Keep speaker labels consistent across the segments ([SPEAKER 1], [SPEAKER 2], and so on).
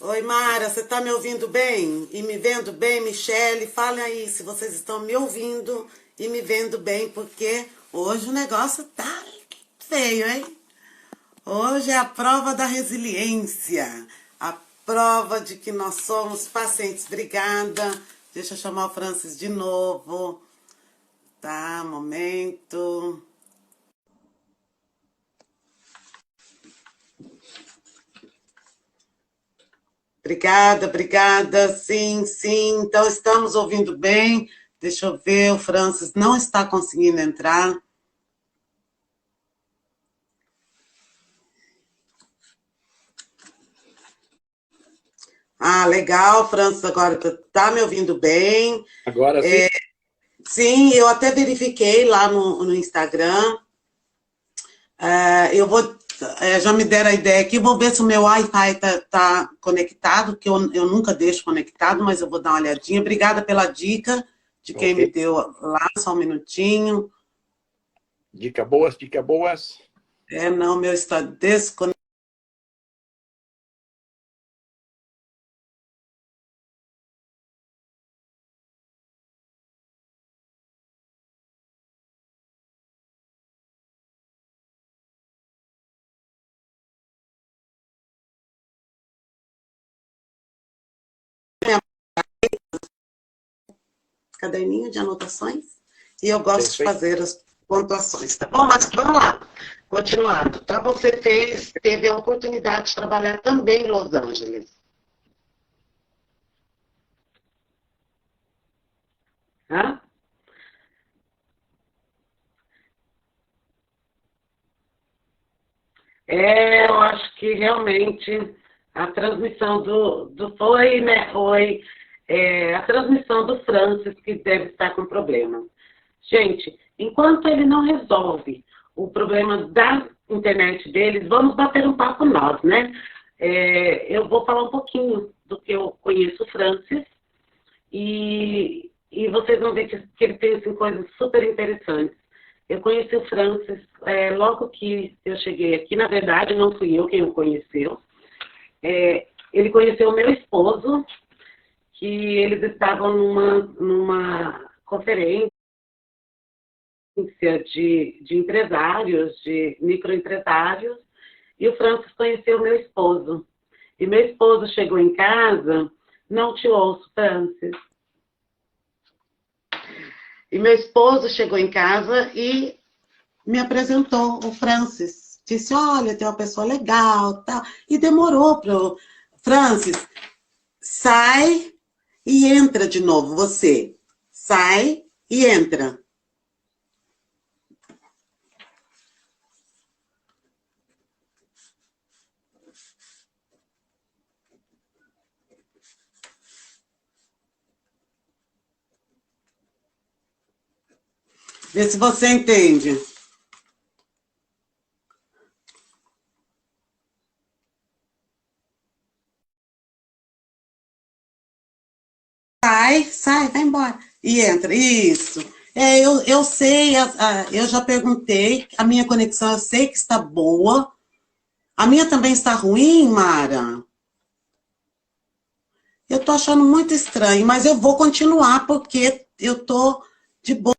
[SPEAKER 1] Oi, Mara, você tá me ouvindo bem? E me vendo bem, Michele? Falem aí se vocês estão me ouvindo e me vendo bem, porque hoje o negócio tá feio, hein? Hoje é a prova da resiliência, a prova de que nós somos pacientes. Obrigada. Deixa eu chamar o Francis de novo. Tá, momento. Obrigada, obrigada. Sim, sim. Então, estamos ouvindo bem. Deixa eu ver, o Francis não está conseguindo entrar. Ah, legal, Francis, agora tá me ouvindo bem.
[SPEAKER 2] Agora sim?
[SPEAKER 1] Sim, eu até verifiquei lá no Instagram. Eu vou, já me deram a ideia aqui, vou ver se o meu Wi-Fi tá conectado, que eu nunca deixo conectado, mas eu vou dar uma olhadinha. Obrigada pela dica de quem
[SPEAKER 2] Ok.
[SPEAKER 1] me deu lá, só um minutinho.
[SPEAKER 2] Dica boas, dica boas.
[SPEAKER 1] Não, o meu está desconectado. Caderninho de anotações e eu gosto de
[SPEAKER 2] Perfeito.
[SPEAKER 1] fazer as pontuações, tá bom? Mas vamos lá, continuando, tá? Você teve a oportunidade de trabalhar também em Los Angeles, tá? Eu acho que realmente a transmissão foi, né? Foi a transmissão do Francis que deve estar com problema. Gente, enquanto ele não resolve o problema da internet deles, vamos bater um papo nós, né? Eu vou falar um pouquinho do que eu conheço o Francis e vocês vão ver que ele tem assim, coisas super interessantes. Eu conheci o Francis logo que eu cheguei aqui, na verdade não fui eu quem o conheceu. Ele conheceu o meu esposo, que eles estavam numa conferência de empresários, de microempresários, e o Francis conheceu meu esposo. E meu esposo chegou em casa, não te ouço, Francis. E meu esposo chegou em casa e me apresentou o Francis. Disse, olha, tem uma pessoa legal, tal. E demorou para o Francis, sai e entra de novo, você. Sai e entra. Vê se você entende. Sai, vai embora. E entra. Isso. Eu sei, eu já perguntei, a minha conexão eu sei que está boa. A minha também está ruim, Mara? Eu tô achando muito estranho, mas eu vou continuar porque eu tô de boa.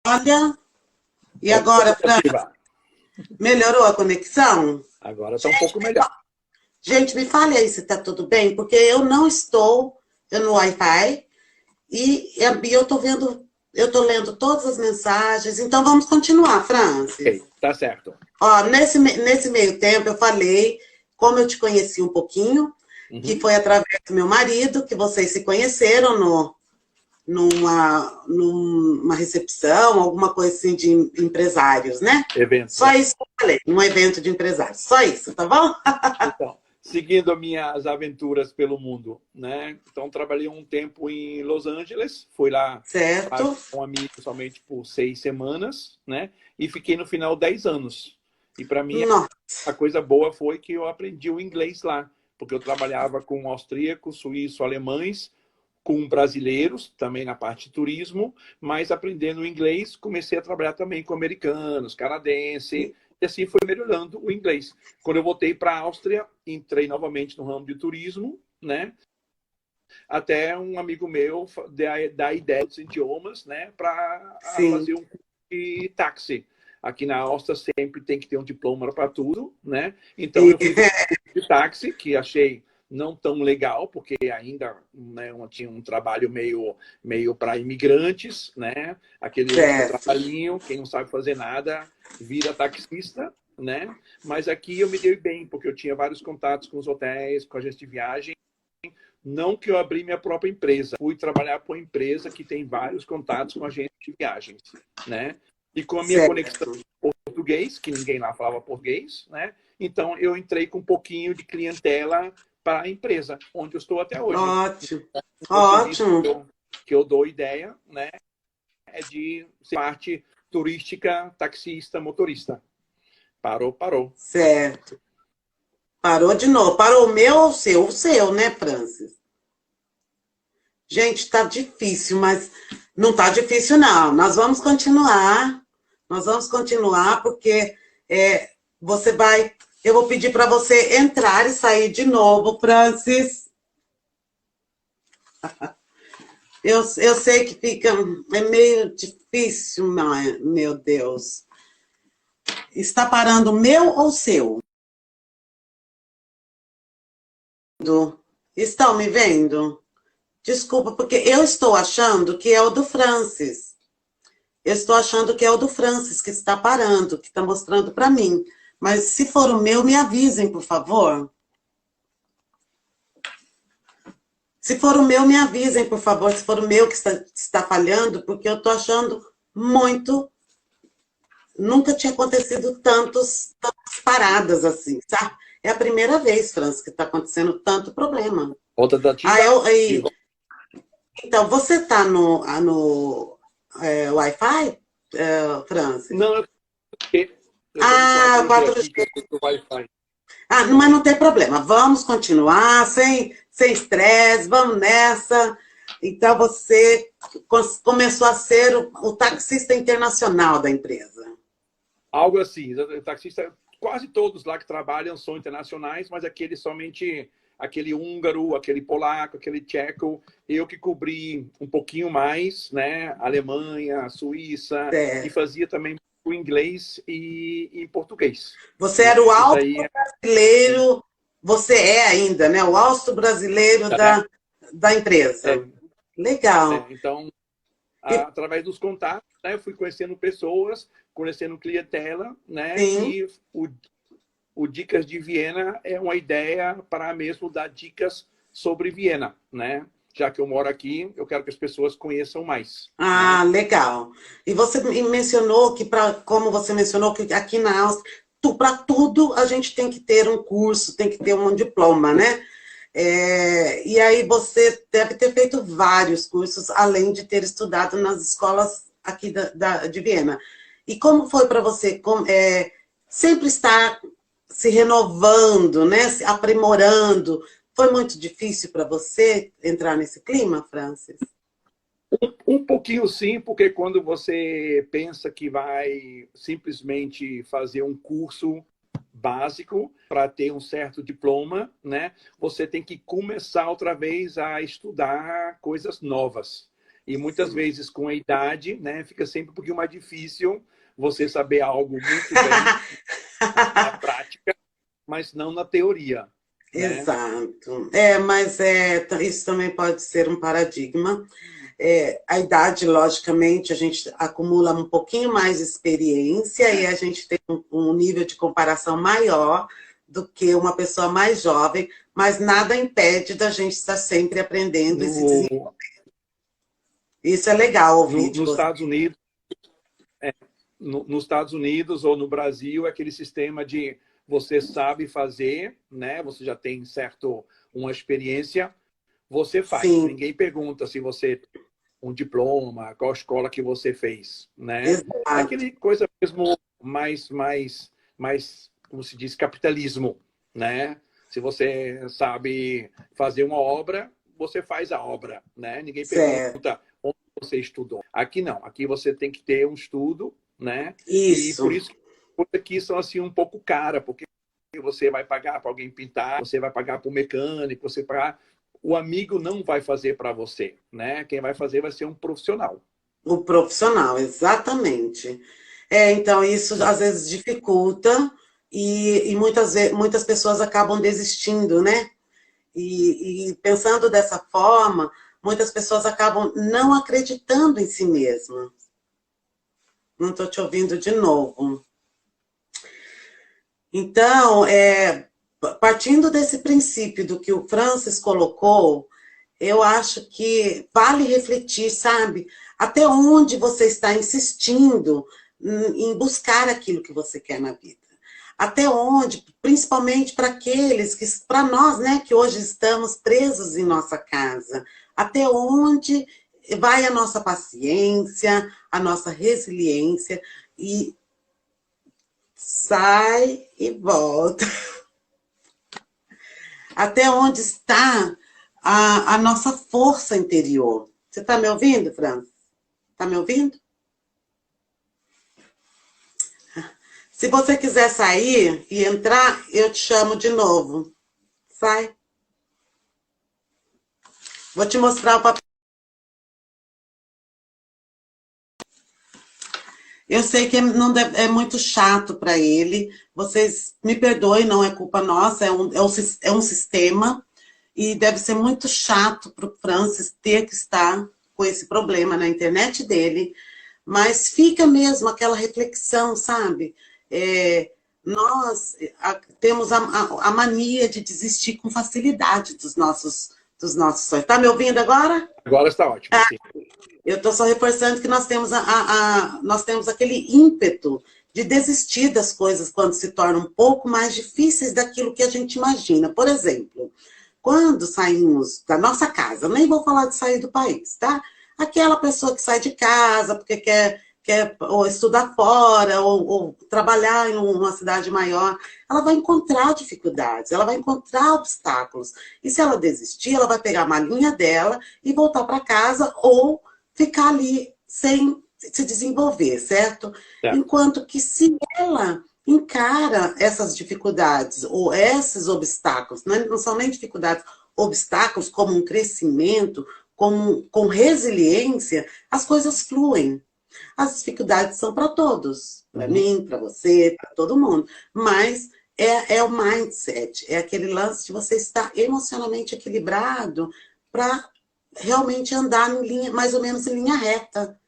[SPEAKER 1] Olha, e
[SPEAKER 2] Ótima
[SPEAKER 1] agora, Fran,
[SPEAKER 2] tentativa.
[SPEAKER 1] melhorou a conexão?
[SPEAKER 2] Agora está um pouco melhor.
[SPEAKER 1] Gente, me fale aí se tá tudo bem, porque eu não estou no Wi-Fi e eu tô vendo, eu tô lendo todas as mensagens, então vamos continuar, Francis.
[SPEAKER 2] Ok, tá certo.
[SPEAKER 1] Ó, nesse meio tempo eu falei como eu te conheci um pouquinho, que
[SPEAKER 2] Uhum.
[SPEAKER 1] foi através do meu marido, que vocês se conheceram numa recepção, alguma coisa assim de empresários, né?
[SPEAKER 2] Evento,
[SPEAKER 1] Só
[SPEAKER 2] é.
[SPEAKER 1] isso que eu falei, num evento de empresários. Só isso, tá bom?
[SPEAKER 2] Então, seguindo minhas aventuras pelo mundo, né? Então, trabalhei um tempo em Los Angeles, fui lá
[SPEAKER 1] Certo?
[SPEAKER 2] com um amigo somente por 6 semanas, né? E fiquei no final 10 anos. E para mim
[SPEAKER 1] Não.
[SPEAKER 2] a coisa boa foi que eu aprendi o inglês lá, porque eu trabalhava com austríacos, suíços, alemães, com brasileiros, também na parte de turismo, mas aprendendo inglês, comecei a trabalhar também com americanos, canadenses, e assim foi melhorando o inglês. Quando eu voltei para a Áustria, entrei novamente no ramo de turismo, né? Até um amigo meu da ideia dos idiomas, né, para
[SPEAKER 1] Sim.
[SPEAKER 2] fazer um curso de táxi. Aqui na Áustria sempre tem que ter um diploma para tudo, né? Então
[SPEAKER 1] E-
[SPEAKER 2] eu fiz um curso de táxi que achei não tão legal, porque ainda, né, eu tinha um trabalho meio para imigrantes, né? Aquele último
[SPEAKER 1] Certo.
[SPEAKER 2] trabalhinho, quem não sabe fazer nada vira taxista, né? Mas aqui eu me dei bem, porque eu tinha vários contatos com os hotéis, com agências de viagem. Não que eu abri minha própria empresa, fui trabalhar para uma empresa que tem vários contatos com agências de viagens, né? E com a minha conexão
[SPEAKER 1] Certo.
[SPEAKER 2] com português, que ninguém lá falava português, né? Então eu entrei com um pouquinho de clientela para a empresa, onde eu estou até hoje.
[SPEAKER 1] Ótimo.
[SPEAKER 2] O serviço
[SPEAKER 1] Ótimo.
[SPEAKER 2] que eu dou ideia, né, é de ser parte turística, taxista, motorista. Parou, parou.
[SPEAKER 1] Certo. Parou de novo. Parou o meu ou o seu? O seu, né, Francis? Gente, tá difícil, mas não tá difícil, não. Nós vamos continuar. Nós vamos continuar, porque você vai. Eu vou pedir para você entrar e sair de novo, Francis. Eu sei que fica. É meio difícil, meu Deus. Está parando o meu ou o seu? Estão me vendo? Desculpa, porque eu estou achando que é o do Francis. Eu estou achando que é o do Francis que está parando, que está mostrando para mim. Mas se for o meu, me avisem, por favor. Se for o meu, me avisem, por favor. Se for o meu que está falhando, porque eu estou achando muito. Nunca tinha acontecido tantas paradas assim, sabe? É a primeira vez, Francis, que está acontecendo tanto problema.
[SPEAKER 2] Outra tentativa de volta.
[SPEAKER 1] Então, você está no Wi-Fi, Francis?
[SPEAKER 2] Não, eu estou no
[SPEAKER 1] Ah,
[SPEAKER 2] 4G
[SPEAKER 1] 4G.
[SPEAKER 2] aqui, que eu estou no Wi-Fi.
[SPEAKER 1] Ah, mas não tem problema. Vamos continuar sem estresse, vamos nessa. Então, você começou a ser o taxista internacional da empresa.
[SPEAKER 2] Algo assim. Taxista, quase todos lá que trabalham são internacionais, mas aquele somente aquele húngaro, aquele polaco, aquele tcheco, eu que cobri um pouquinho mais, né? Alemanha, Suíça, e fazia também o inglês e português.
[SPEAKER 1] Você era o
[SPEAKER 2] Isso
[SPEAKER 1] austro
[SPEAKER 2] aí
[SPEAKER 1] brasileiro, você é ainda, né? O austro brasileiro da empresa. Legal.
[SPEAKER 2] Então, através dos contatos, né, eu fui conhecendo pessoas, conhecendo clientela, né?
[SPEAKER 1] Sim.
[SPEAKER 2] E o Dicas de Viena é uma ideia para mesmo dar dicas sobre Viena, né? Já que eu moro aqui, eu quero que as pessoas conheçam mais.
[SPEAKER 1] Ah, né? Legal. E você mencionou que, como você mencionou, que aqui na Áustria, para tudo a gente tem que ter um curso, tem que ter um diploma, né? E aí você deve ter feito vários cursos, além de ter estudado nas escolas aqui de Viena. E como foi para você sempre estar se renovando, né? Se aprimorando? Foi muito difícil para você entrar nesse clima, Francis?
[SPEAKER 2] Um pouquinho sim, porque quando você pensa que vai simplesmente fazer um curso básico para ter um certo diploma, né? Você tem que começar outra vez a estudar coisas novas. E muitas vezes com a idade, né, fica sempre um pouquinho mais difícil você saber algo muito bem na prática, mas não na teoria. Né?
[SPEAKER 1] Exato. Mas isso também pode ser um paradigma. A idade, logicamente, a gente acumula um pouquinho mais de experiência e a gente tem um nível de comparação maior do que uma pessoa mais jovem, mas nada impede da gente estar sempre aprendendo e se desenvolvendo. Isso é legal ouvir de
[SPEAKER 2] Nos
[SPEAKER 1] você.
[SPEAKER 2] Estados Unidos, nos Estados Unidos ou no Brasil, é aquele sistema de você sabe fazer, né? Você já tem uma experiência, você faz.
[SPEAKER 1] Sim.
[SPEAKER 2] Ninguém pergunta se você um diploma, qual escola que você fez, né?
[SPEAKER 1] Exato.
[SPEAKER 2] É aquele coisa mesmo mais como se diz, capitalismo, né? Se você sabe fazer uma obra, você faz a obra, né? Ninguém
[SPEAKER 1] Certo.
[SPEAKER 2] pergunta onde você estudou. Aqui não, aqui você tem que ter um estudo, né? E por
[SPEAKER 1] Isso.
[SPEAKER 2] isso que aqui são assim um pouco cara, porque você vai pagar para alguém pintar, você vai pagar para o mecânico, você pagar. O amigo não vai fazer para você, né? Quem vai fazer vai ser um profissional.
[SPEAKER 1] O profissional, exatamente. Então, isso às vezes dificulta e muitas pessoas acabam desistindo, né? E pensando dessa forma, muitas pessoas acabam não acreditando em si mesmas. Não estou te ouvindo de novo. Então, partindo desse princípio do que o Francis colocou, eu acho que vale refletir, sabe? Até onde você está insistindo em buscar aquilo que você quer na vida. Até onde, principalmente para aqueles que, para nós, né, que hoje estamos presos em nossa casa, até onde vai a nossa paciência, a nossa resiliência, e sai e volta. Até onde está a nossa força interior. Você está me ouvindo, França? Está me ouvindo? Se você quiser sair e entrar, eu te chamo de novo. Sai. Vou te mostrar o papel. Eu sei que não deve, é muito chato para ele. Vocês me perdoem, não é culpa nossa, é um sistema. E deve ser muito chato para o Francis ter que estar com esse problema na internet dele. Mas fica mesmo aquela reflexão, sabe? Nós temos a mania de desistir com facilidade dos nossos sonhos. Está me ouvindo agora?
[SPEAKER 2] Agora está ótimo, sim.
[SPEAKER 1] Eu estou só reforçando que nós temos, nós temos aquele ímpeto de desistir das coisas quando se tornam um pouco mais difíceis daquilo que a gente imagina. Por exemplo, quando saímos da nossa casa, nem vou falar de sair do país, tá? Aquela pessoa que sai de casa porque quer ou estudar fora, ou trabalhar em uma cidade maior, ela vai encontrar dificuldades, ela vai encontrar obstáculos. E se ela desistir, ela vai pegar a malinha dela e voltar para casa ou ficar ali sem se desenvolver, certo? Enquanto que se ela encara essas dificuldades ou esses obstáculos, não são nem dificuldades, obstáculos como um crescimento, com resiliência, as coisas fluem. As dificuldades são para todos, para mim, para você, para todo mundo, mas é o mindset, é aquele lance de você estar emocionalmente equilibrado para realmente andar em linha, mais ou menos em linha reta,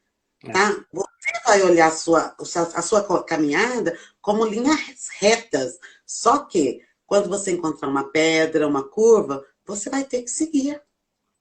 [SPEAKER 1] tá? Você vai olhar a sua caminhada como linhas retas, só que quando você encontrar uma pedra, uma curva, você vai ter que seguir.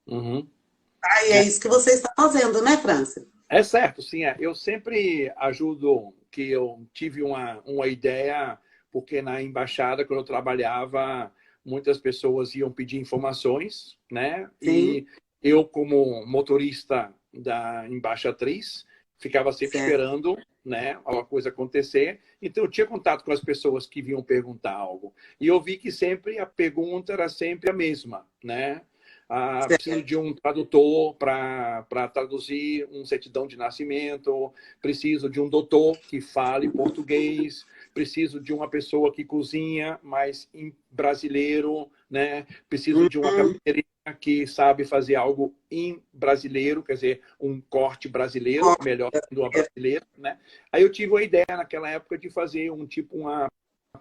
[SPEAKER 1] Tá? E é isso que você está fazendo, né, França?
[SPEAKER 2] É certo, sim. Eu sempre ajudo, que eu tive uma ideia, porque na embaixada, quando eu trabalhava, muitas pessoas iam pedir informações, né?
[SPEAKER 1] Sim.
[SPEAKER 2] E eu, como motorista da embaixatriz, ficava sempre esperando, né, alguma coisa acontecer. Então, eu tinha contato com as pessoas que vinham perguntar algo. E eu vi que sempre a pergunta era sempre a mesma, né? Preciso de um tradutor para traduzir um certidão de nascimento, preciso de um doutor que fale português, preciso de uma pessoa que cozinha, mas em brasileiro, né? Preciso de uma cabeleireira que sabe fazer algo em brasileiro, quer dizer, um corte brasileiro, melhor do brasileiro, né? Aí eu tive a ideia naquela época de fazer uma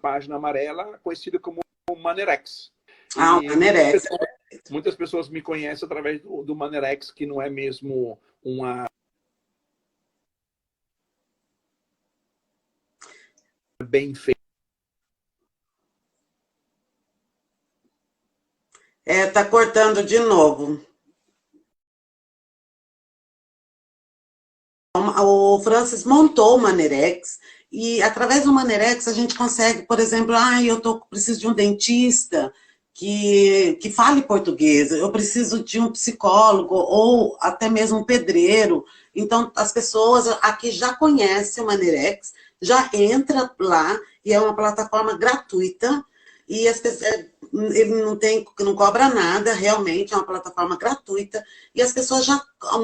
[SPEAKER 2] página amarela conhecida como Manerex.
[SPEAKER 1] O Manerex.
[SPEAKER 2] Muitas pessoas me conhecem através do Manerex, que não é mesmo uma bem feita.
[SPEAKER 1] Tá cortando de novo. O Francis montou o Manerex e através do Manerex a gente consegue, por exemplo, eu preciso de um dentista que fale português, eu preciso de um psicólogo ou até mesmo um pedreiro. Então, as pessoas aqui já conhecem o Manerex, já entra lá que é uma plataforma gratuita, e ele não cobra nada, realmente, é uma plataforma gratuita, e as pessoas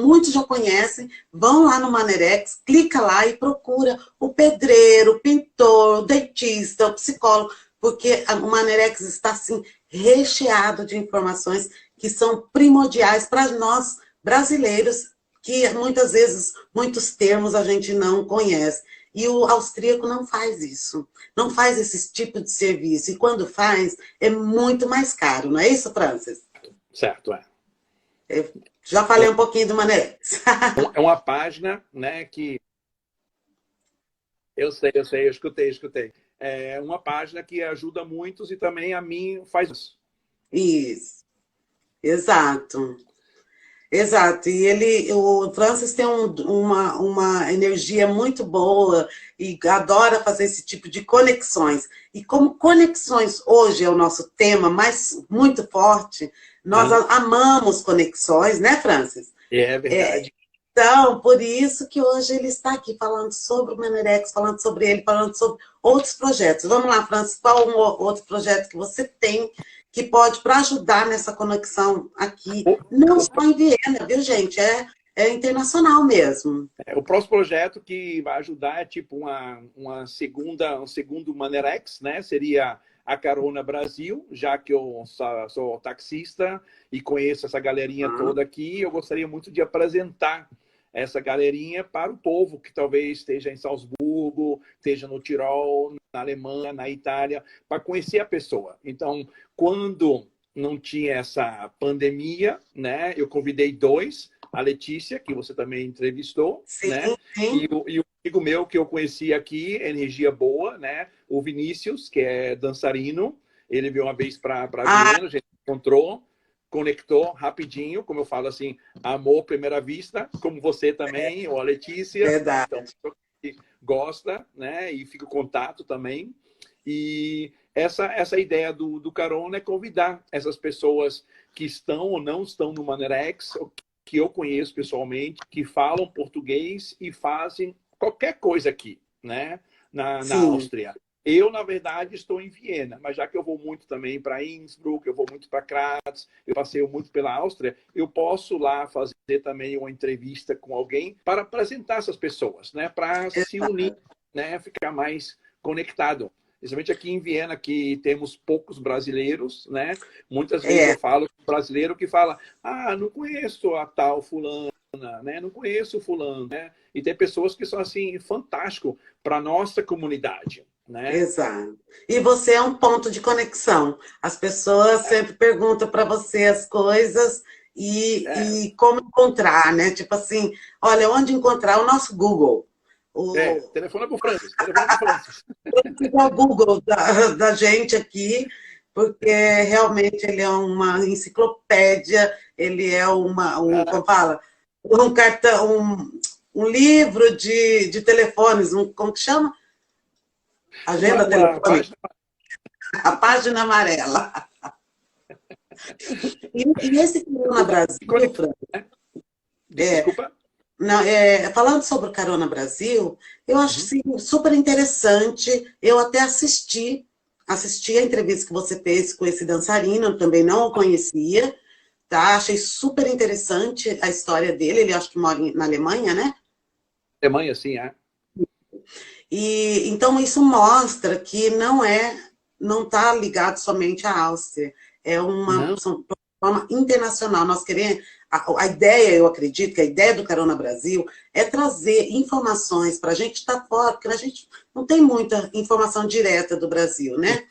[SPEAKER 1] muitos já conhecem, vão lá no Manerex, clica lá e procura o pedreiro, o pintor, o dentista, o psicólogo, porque o Manerex está, assim, recheado de informações que são primordiais para nós brasileiros, que muitas vezes, muitos termos a gente não conhece. E o austríaco não faz isso, não faz esse tipo de serviço. E quando faz, é muito mais caro, não é isso, Francis?
[SPEAKER 2] Certo, é.
[SPEAKER 1] Eu já falei um pouquinho do Manerex.
[SPEAKER 2] É uma página, né, que... Eu sei, eu escutei. É uma página que ajuda muitos e também a mim faz isso.
[SPEAKER 1] Isso, exato. Exato, e o Francis tem uma energia muito boa e adora fazer esse tipo de conexões. E como conexões hoje é o nosso tema mais muito forte, nós amamos conexões, né, Francis?
[SPEAKER 2] É verdade.
[SPEAKER 1] Então, por isso que hoje ele está aqui falando sobre o Manerex, falando sobre ele, falando sobre outros projetos. Vamos lá, Francis, qual outro projeto que você tem que pode para ajudar nessa conexão aqui, não só em Viena, viu, gente? É internacional mesmo.
[SPEAKER 2] O próximo projeto que vai ajudar é tipo um segundo Manerex, né? Seria a Carona Brasil, já que eu sou taxista e conheço essa galerinha toda aqui, eu gostaria muito de apresentar essa galerinha para o povo que talvez esteja em Salzburgo, esteja no Tirol, na Alemanha, na Itália, para conhecer a pessoa. Então, quando não tinha essa pandemia, né, eu convidei dois, a Letícia, que você também entrevistou,
[SPEAKER 1] sim,
[SPEAKER 2] né,
[SPEAKER 1] sim.
[SPEAKER 2] e o amigo meu que eu conheci aqui, energia boa, né, o Vinícius, que é dançarino, ele veio uma vez para Viena, a gente encontrou, conectou rapidinho, como eu falo assim, amor à primeira vista, como você também, ou a Letícia.
[SPEAKER 1] Verdade.
[SPEAKER 2] Então, gosta, né? E fica o contato também. E essa ideia do Carona é convidar essas pessoas que estão ou não estão no Manerex, que eu conheço pessoalmente, que falam português e fazem qualquer coisa aqui, né? Na Áustria. Eu, na verdade, estou em Viena, mas já que eu vou muito também para Innsbruck, eu vou muito para Graz, eu passeio muito pela Áustria, eu posso lá fazer também uma entrevista com alguém para apresentar essas pessoas, né? Para se unir, né? Ficar mais conectado. Principalmente aqui em Viena, que temos poucos brasileiros, né? Muitas vezes eu falo com brasileiro que fala, não conheço a tal fulana, né? Não conheço fulano, né? E tem pessoas que são, assim, fantástico para a nossa comunidade. Né?
[SPEAKER 1] Exato. E você é um ponto de conexão. As pessoas sempre perguntam para você as coisas e como encontrar, né? Tipo assim, olha, onde encontrar o nosso Google.
[SPEAKER 2] Telefona para o Francis. Telefona para o Francis.
[SPEAKER 1] O Google da gente aqui, porque realmente ele é uma enciclopédia, ele é como fala? Um cartão, um livro de telefones, como que chama? Agenda telefônica. A página amarela. E esse Carona Brasil,
[SPEAKER 2] Desculpa.
[SPEAKER 1] Falando sobre o Carona Brasil, eu acho sim, super interessante. Eu até assisti a entrevista que você fez com esse dançarino, eu também não o conhecia, tá? Achei super interessante a história dele. Ele acho que mora na Alemanha, né?
[SPEAKER 2] Alemanha, sim, é.
[SPEAKER 1] E então isso mostra que não está ligado somente à Áustria, é uma plataforma internacional. Nós queremos a ideia, eu acredito que a ideia do Carona Brasil é trazer informações para a gente estar fora, porque a gente não tem muita informação direta do Brasil, né?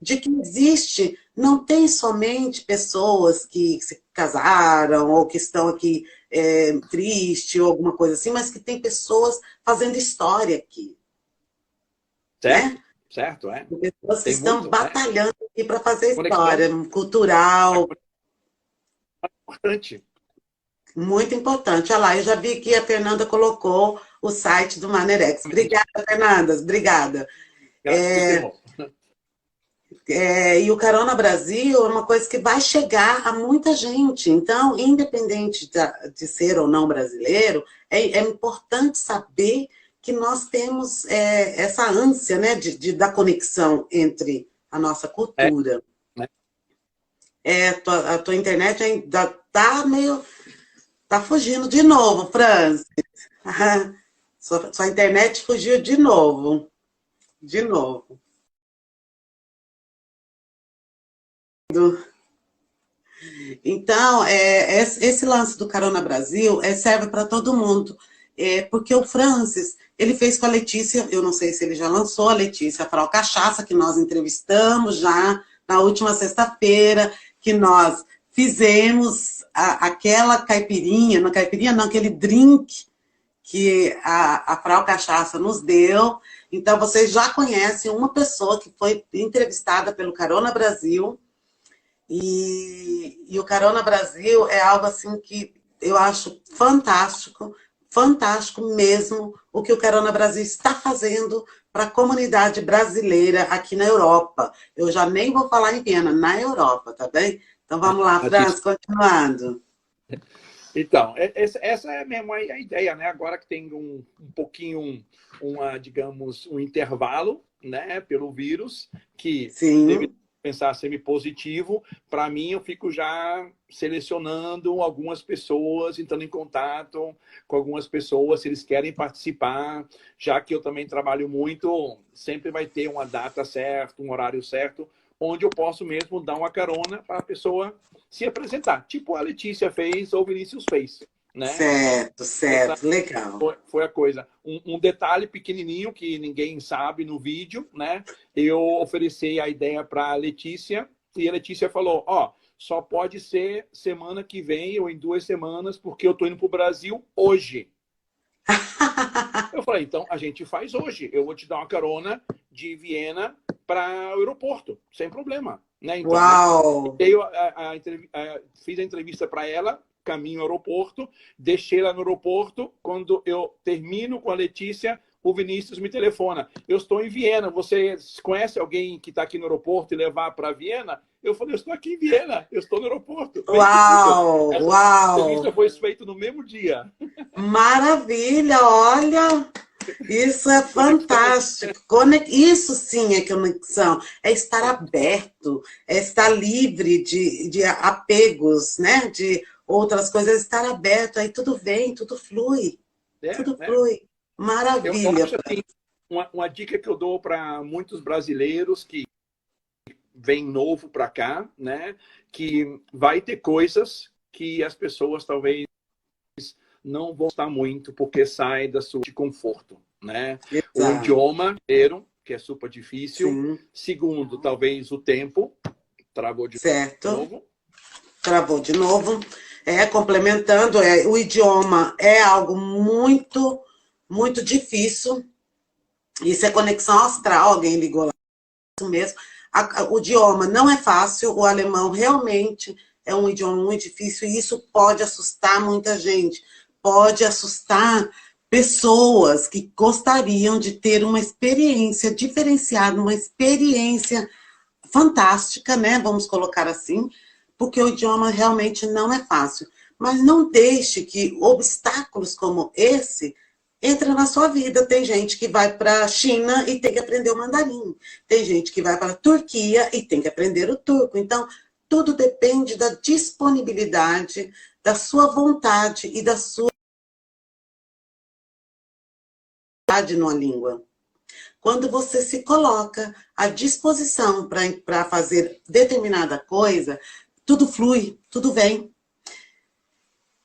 [SPEAKER 1] De que existe, não tem somente pessoas que se casaram ou que estão aqui triste ou alguma coisa assim, mas que tem pessoas fazendo história aqui.
[SPEAKER 2] Certo,
[SPEAKER 1] né?
[SPEAKER 2] certo, é.
[SPEAKER 1] Pessoas que
[SPEAKER 2] Tem
[SPEAKER 1] estão
[SPEAKER 2] muito,
[SPEAKER 1] batalhando aqui para fazer
[SPEAKER 2] Conexão.
[SPEAKER 1] história cultural.
[SPEAKER 2] Importante.
[SPEAKER 1] Muito importante. Olha lá, eu já vi que a Fernanda colocou o site do Manerex. Obrigada, Fernanda. Obrigada. E o Carona Brasil é uma coisa que vai chegar a muita gente. Então, independente de ser ou não brasileiro, é importante saber que nós temos essa ânsia, né, da conexão entre a nossa cultura.
[SPEAKER 2] Né?
[SPEAKER 1] A tua internet ainda tá meio... Tá fugindo de novo, Francis. Sua internet fugiu de novo. De novo. Então, esse lance do Carona Brasil serve para todo mundo. Porque o Francis, ele fez com a Letícia, eu não sei se ele já lançou a Letícia, a Frau Cachaça, que nós entrevistamos já na última sexta-feira, que nós fizemos aquela caipirinha, não, aquele drink que a Frau Cachaça nos deu. Então, vocês já conhecem uma pessoa que foi entrevistada pelo Carona Brasil, e o Carona Brasil é algo assim que eu acho fantástico, fantástico mesmo, o que o Carona Brasil está fazendo para a comunidade brasileira aqui na Europa. Eu já nem vou falar em Viena, na Europa, tá bem? Então vamos lá, Francis, continuando.
[SPEAKER 2] Então, essa é mesmo a ideia, né? Agora que tem um pouquinho, digamos, um intervalo, né, pelo vírus, que deve pensar semi-positivo, para mim eu fico já selecionando algumas pessoas, entrando em contato com algumas pessoas, se eles querem participar, já que eu também trabalho muito, sempre vai ter uma data certa, um horário certo, onde eu posso mesmo dar uma carona para a pessoa se apresentar, tipo a Letícia fez ou o Vinícius fez. Né?
[SPEAKER 1] Certo, legal.
[SPEAKER 2] Foi a coisa. Um detalhe pequenininho que ninguém sabe no vídeo, né? Eu ofereci a ideia para a Letícia e a Letícia falou, só pode ser semana que vem ou em 2 semanas, porque eu estou indo para o Brasil hoje. Eu falei, então a gente faz hoje. Eu vou te dar uma carona de Viena para o aeroporto, sem problema. Né? Então,
[SPEAKER 1] uau!
[SPEAKER 2] Eu fiz a entrevista para ela, caminho ao aeroporto, deixei ela no aeroporto. Quando eu termino com a Letícia, o Vinícius me telefona. Eu estou em Viena, você conhece alguém que está aqui no aeroporto e levar para Viena? Eu falei, eu estou aqui em Viena, eu estou no aeroporto.
[SPEAKER 1] Uau!
[SPEAKER 2] A entrevista foi feita no mesmo dia.
[SPEAKER 1] Maravilha, olha! Isso é fantástico. Isso sim é conexão. É estar aberto, é estar livre de apegos, né? De outras coisas, estar aberto, aí tudo vem, tudo flui. Tudo flui. Maravilha.
[SPEAKER 2] Eu acho, assim, uma dica que eu dou para muitos brasileiros que vêm novo para cá, né? Que vai ter coisas que as pessoas talvez não vão gostar muito porque sai da sua de conforto, né?
[SPEAKER 1] Exato.
[SPEAKER 2] O idioma, primeiro, que é super difícil.
[SPEAKER 1] Sim.
[SPEAKER 2] Segundo, talvez o tempo. Travou de novo.
[SPEAKER 1] Travou de novo. Complementando, o idioma é algo muito, muito difícil. Isso é conexão astral, alguém ligou lá. Isso mesmo. O idioma não é fácil, o alemão realmente é um idioma muito difícil e isso pode assustar muita gente. Pode assustar pessoas que gostariam de ter uma experiência diferenciada, uma experiência fantástica, né? Vamos colocar assim, porque o idioma realmente não é fácil. Mas não deixe que obstáculos como esse entrem na sua vida. Tem gente que vai para a China e tem que aprender o mandarim. Tem gente que vai para a Turquia e tem que aprender o turco. Então, tudo depende da disponibilidade, da sua vontade e da sua numa língua. Quando você se coloca à disposição para fazer determinada coisa, tudo flui, tudo vem.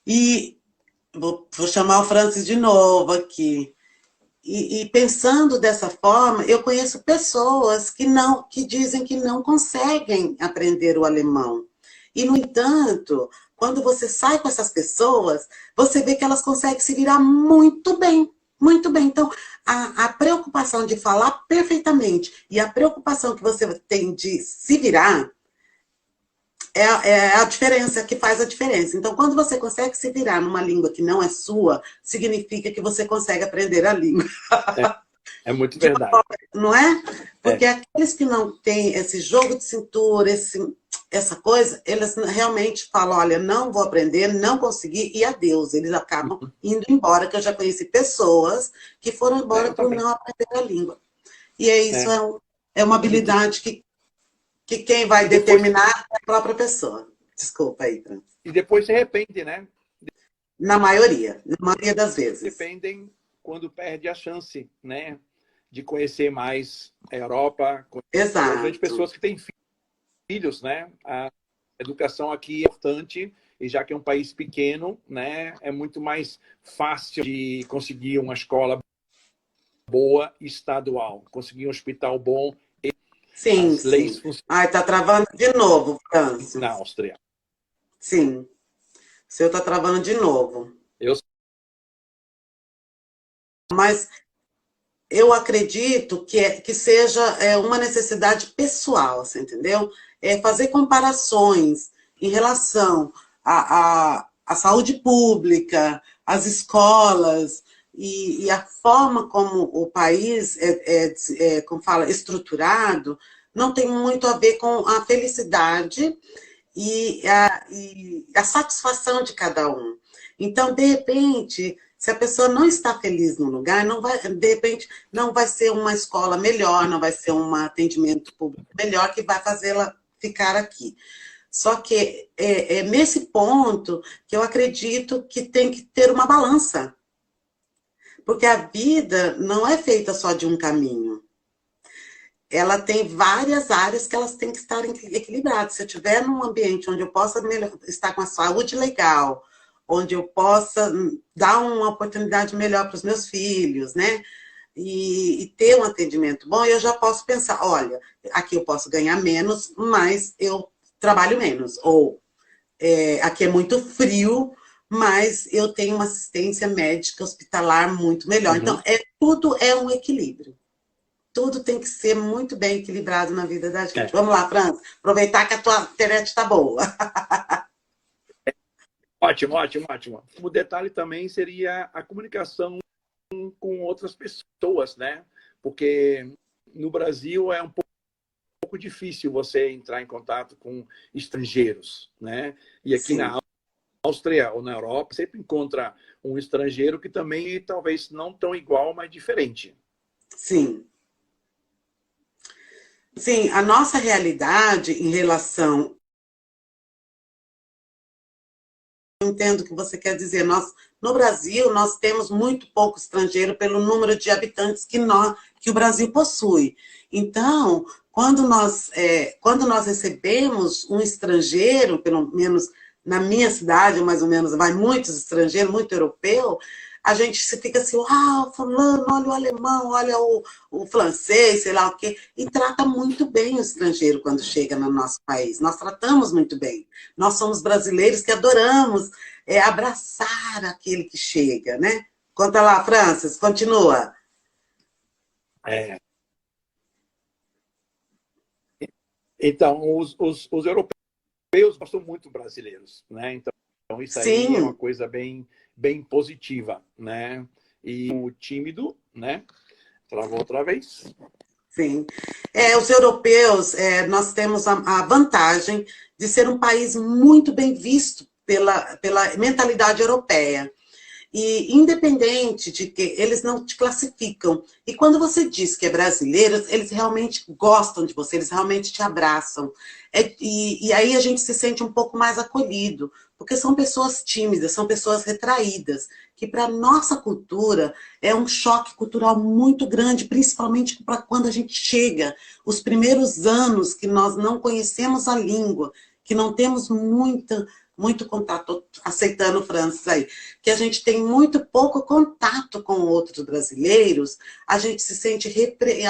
[SPEAKER 1] E vou chamar o Francis de novo aqui. E pensando dessa forma, eu conheço pessoas que dizem que não conseguem aprender o alemão. E, no entanto, quando você sai com essas pessoas, você vê que elas conseguem se virar muito bem. Muito bem. Então, a preocupação de falar perfeitamente e a preocupação que você tem de se virar é a diferença, que faz a diferença. Então, quando você consegue se virar numa língua que não é sua, significa que você consegue aprender a língua.
[SPEAKER 2] É muito verdade.
[SPEAKER 1] Não é? Porque aqueles que não têm esse jogo de cintura, essa coisa, eles realmente falam, olha, não vou aprender, não consegui, e adeus. Eles acabam indo embora, que eu já conheci pessoas que foram embora
[SPEAKER 2] Eu
[SPEAKER 1] por
[SPEAKER 2] também.
[SPEAKER 1] não aprender a língua. E é isso,
[SPEAKER 2] É.
[SPEAKER 1] é uma
[SPEAKER 2] E,
[SPEAKER 1] habilidade que quem vai
[SPEAKER 2] e depois,
[SPEAKER 1] determinar é a própria pessoa. Desculpa aí, Fran.
[SPEAKER 2] e depois se arrepende, né?
[SPEAKER 1] Na maioria das vezes.
[SPEAKER 2] Dependem quando perde a chance, né? De conhecer mais a Europa. Eu vejo
[SPEAKER 1] Exato.
[SPEAKER 2] pessoas que têm filhos, né? A educação aqui é importante, e já que é um país pequeno, né? É muito mais fácil de conseguir uma escola boa estadual, conseguir um hospital bom.
[SPEAKER 1] Sim,
[SPEAKER 2] As leis
[SPEAKER 1] sim.
[SPEAKER 2] funcionam
[SPEAKER 1] Ai, tá travando de novo, Francio.
[SPEAKER 2] na Áustria.
[SPEAKER 1] Sim, o seu tá travando de novo.
[SPEAKER 2] Eu
[SPEAKER 1] Mas eu acredito que seja uma necessidade pessoal, você entendeu? Fazer comparações em relação à saúde pública, às escolas e a forma como o país como fala, estruturado, não tem muito a ver com a felicidade e a satisfação de cada um. Então, de repente, se a pessoa não está feliz no lugar, não vai, de repente, não vai ser uma escola melhor, não vai ser um atendimento público melhor que vai fazê-la ficar aqui. Só que é nesse ponto que eu acredito que tem que ter uma balança. Porque a vida não é feita só de um caminho. Ela tem várias áreas que elas têm que estar equilibradas. Se eu estiver num ambiente onde eu possa estar com a saúde legal, onde eu possa dar uma oportunidade melhor para os meus filhos, né? E ter um atendimento bom, eu já posso pensar, olha, aqui eu posso ganhar menos, mas eu trabalho menos. Ou aqui é muito frio, mas eu tenho uma assistência médica hospitalar muito melhor. Então,
[SPEAKER 2] Uhum.
[SPEAKER 1] tudo é um equilíbrio. Tudo tem que ser muito bem equilibrado na vida da gente.
[SPEAKER 2] É.
[SPEAKER 1] Vamos lá, França. Aproveitar que a tua internet está boa.
[SPEAKER 2] Ótimo, ótimo, ótimo. O detalhe também seria a comunicação com outras pessoas, né? Porque no Brasil é um pouco difícil você entrar em contato com estrangeiros, né? E aqui na
[SPEAKER 1] Sim,
[SPEAKER 2] Áustria ou na Europa sempre encontra um estrangeiro que também talvez não tão igual, mas diferente.
[SPEAKER 1] sim. Sim, a nossa realidade em relação. Eu entendo o que você quer dizer. No Brasil, nós temos muito pouco estrangeiro pelo número de habitantes que o Brasil possui. Então, quando nós recebemos um estrangeiro, pelo menos na minha cidade, mais ou menos, vai muitos estrangeiros, muito europeu, a gente se fica assim, uau, fulano, olha o alemão, olha o francês, sei lá o quê, e trata muito bem o estrangeiro quando chega no nosso país. Nós tratamos muito bem. Nós somos brasileiros que adoramos abraçar aquele que chega, né? Conta lá, Francis, continua.
[SPEAKER 2] É. Então, os europeus gostam muito brasileiros, né? Então, isso aí é uma
[SPEAKER 1] Sim,
[SPEAKER 2] coisa bem, bem positiva, né? E o tímido, né? Travou outra vez.
[SPEAKER 1] sim. Os europeus, nós temos a vantagem de ser um país muito bem visto pela mentalidade europeia. E independente de que eles não te classificam. E quando você diz que é brasileiro, eles realmente gostam de você, eles realmente te abraçam. E aí a gente se sente um pouco mais acolhido, porque são pessoas tímidas, são pessoas retraídas, que para a nossa cultura é um choque cultural muito grande, principalmente para quando a gente chega, os primeiros anos que nós não conhecemos a língua, que não temos muito contato, aceitando o Francis aí, que a gente tem muito pouco contato com outros brasileiros, a gente se sente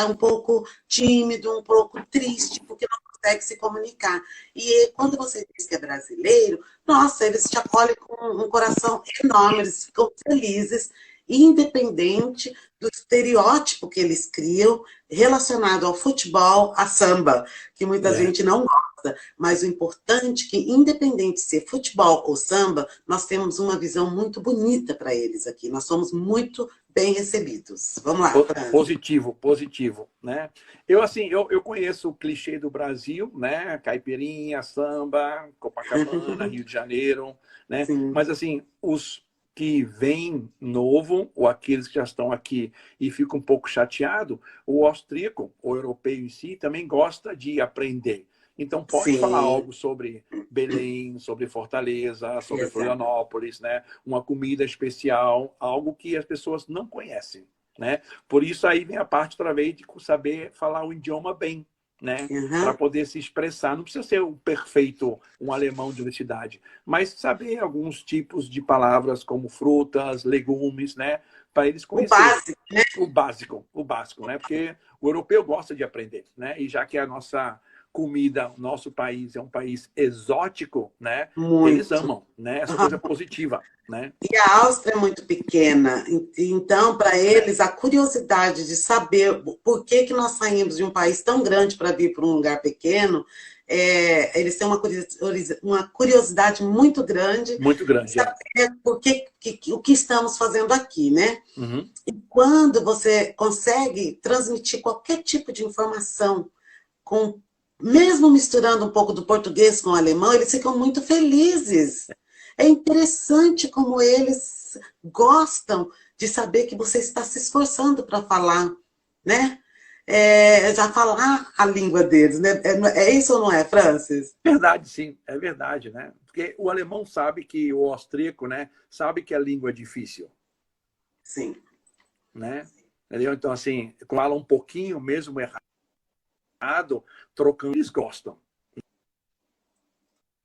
[SPEAKER 1] um pouco tímido, um pouco triste, porque não consegue se comunicar. E quando você diz que é brasileiro, nossa, eles te acolhem com um coração enorme, eles ficam felizes, independente do estereótipo que eles criam relacionado ao futebol, a samba, que muita
[SPEAKER 2] É.
[SPEAKER 1] gente não gosta. Mas o importante é que, independente de ser futebol ou samba, nós temos uma visão muito bonita para eles aqui. Nós somos muito bem recebidos. Vamos lá, Fran.
[SPEAKER 2] Positivo, positivo, né? Eu conheço o clichê do Brasil, né? Caipirinha, samba, Copacabana, Rio de Janeiro, né?
[SPEAKER 1] Sim,
[SPEAKER 2] Mas assim, os que vêm novo ou aqueles que já estão aqui e ficam um pouco chateado, o austríaco, o europeu em si, também gosta de aprender. Então pode falar
[SPEAKER 1] sim,
[SPEAKER 2] algo sobre Belém, sobre Fortaleza, sobre
[SPEAKER 1] exato.
[SPEAKER 2] Florianópolis, né? Uma comida especial, algo que as pessoas não conhecem, né? Por isso aí vem a parte outra vez de saber falar o idioma bem, né? Para
[SPEAKER 1] Uhum.
[SPEAKER 2] poder se expressar. Não precisa ser um perfeito, um alemão de universidade, mas saber alguns tipos de palavras como frutas, legumes, né? Para eles
[SPEAKER 1] O
[SPEAKER 2] conhecerem.
[SPEAKER 1] básico,
[SPEAKER 2] O básico, né? Porque o europeu gosta de aprender, né? E já que a nossa comida, o nosso país é um país exótico, né? Eles
[SPEAKER 1] muito.
[SPEAKER 2] amam, né? Essa coisa positiva, né?
[SPEAKER 1] E a Áustria é muito pequena, então, para eles, a curiosidade de saber por que que nós saímos de um país tão grande para vir para um lugar pequeno, eles têm uma curiosidade muito grande
[SPEAKER 2] Muito
[SPEAKER 1] de
[SPEAKER 2] grande, é.
[SPEAKER 1] saber o que estamos fazendo aqui, né?
[SPEAKER 2] Uhum.
[SPEAKER 1] E quando você consegue transmitir qualquer tipo de informação, com, mesmo misturando um pouco do português com o alemão, eles ficam muito felizes. É interessante como eles gostam de saber que você está se esforçando para falar, né? Já falar a língua deles, né? É isso ou não é, Francis?
[SPEAKER 2] Verdade, sim, é verdade, né? Porque o alemão sabe que o austríaco, né, sabe que a língua é difícil,
[SPEAKER 1] Sim.
[SPEAKER 2] né? Entendeu? Então, assim, fala um pouquinho mesmo errado, trocando, eles gostam,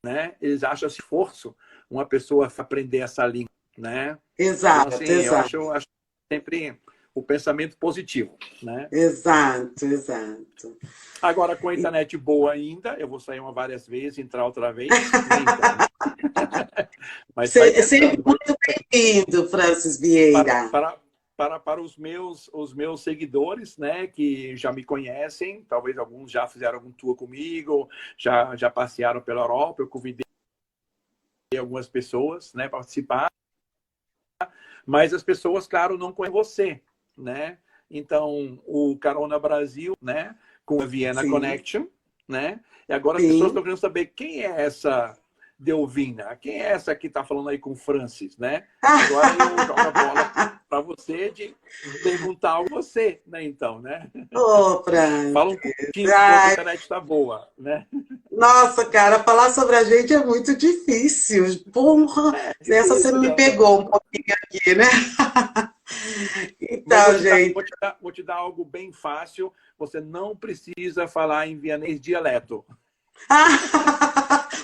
[SPEAKER 2] né? Eles acham esse esforço uma pessoa aprender essa língua, né? Então, assim,
[SPEAKER 1] Exato,
[SPEAKER 2] acho sempre o pensamento positivo, né?
[SPEAKER 1] exato.
[SPEAKER 2] Agora, com a internet boa ainda, eu vou sair várias vezes, entrar outra vez, nem tanto. Mas vai
[SPEAKER 1] Sempre
[SPEAKER 2] tentando, vai
[SPEAKER 1] muito bem-vindo, Francis
[SPEAKER 2] para,
[SPEAKER 1] Vieira.
[SPEAKER 2] para, para os meus seguidores, né, que já me conhecem, talvez alguns já fizeram algum tour comigo, já passearam pela Europa, eu convidei algumas pessoas, né, para participar, mas as pessoas, claro, não conhecem você, né? Então, o Carona Brasil, né, com a Vienna
[SPEAKER 1] Sim,
[SPEAKER 2] Connection, né? E agora as pessoas
[SPEAKER 1] sim.
[SPEAKER 2] estão querendo saber quem é essa Delvina, quem é essa que está falando aí com o Francis, né? Agora eu jogo a bola para você de perguntar a você, né? Então, né?
[SPEAKER 1] Ô, Francis.
[SPEAKER 2] Fala um pouquinho enquanto a
[SPEAKER 1] Ai,
[SPEAKER 2] internet está boa, né?
[SPEAKER 1] nossa, cara, falar sobre a gente é muito difícil. Porra,
[SPEAKER 2] É
[SPEAKER 1] essa você
[SPEAKER 2] difícil,
[SPEAKER 1] me
[SPEAKER 2] não, não.
[SPEAKER 1] pegou um pouquinho aqui, né?
[SPEAKER 2] Mas
[SPEAKER 1] Então, gente.
[SPEAKER 2] vou te dar algo bem fácil. Você não precisa falar em vienês dialeto.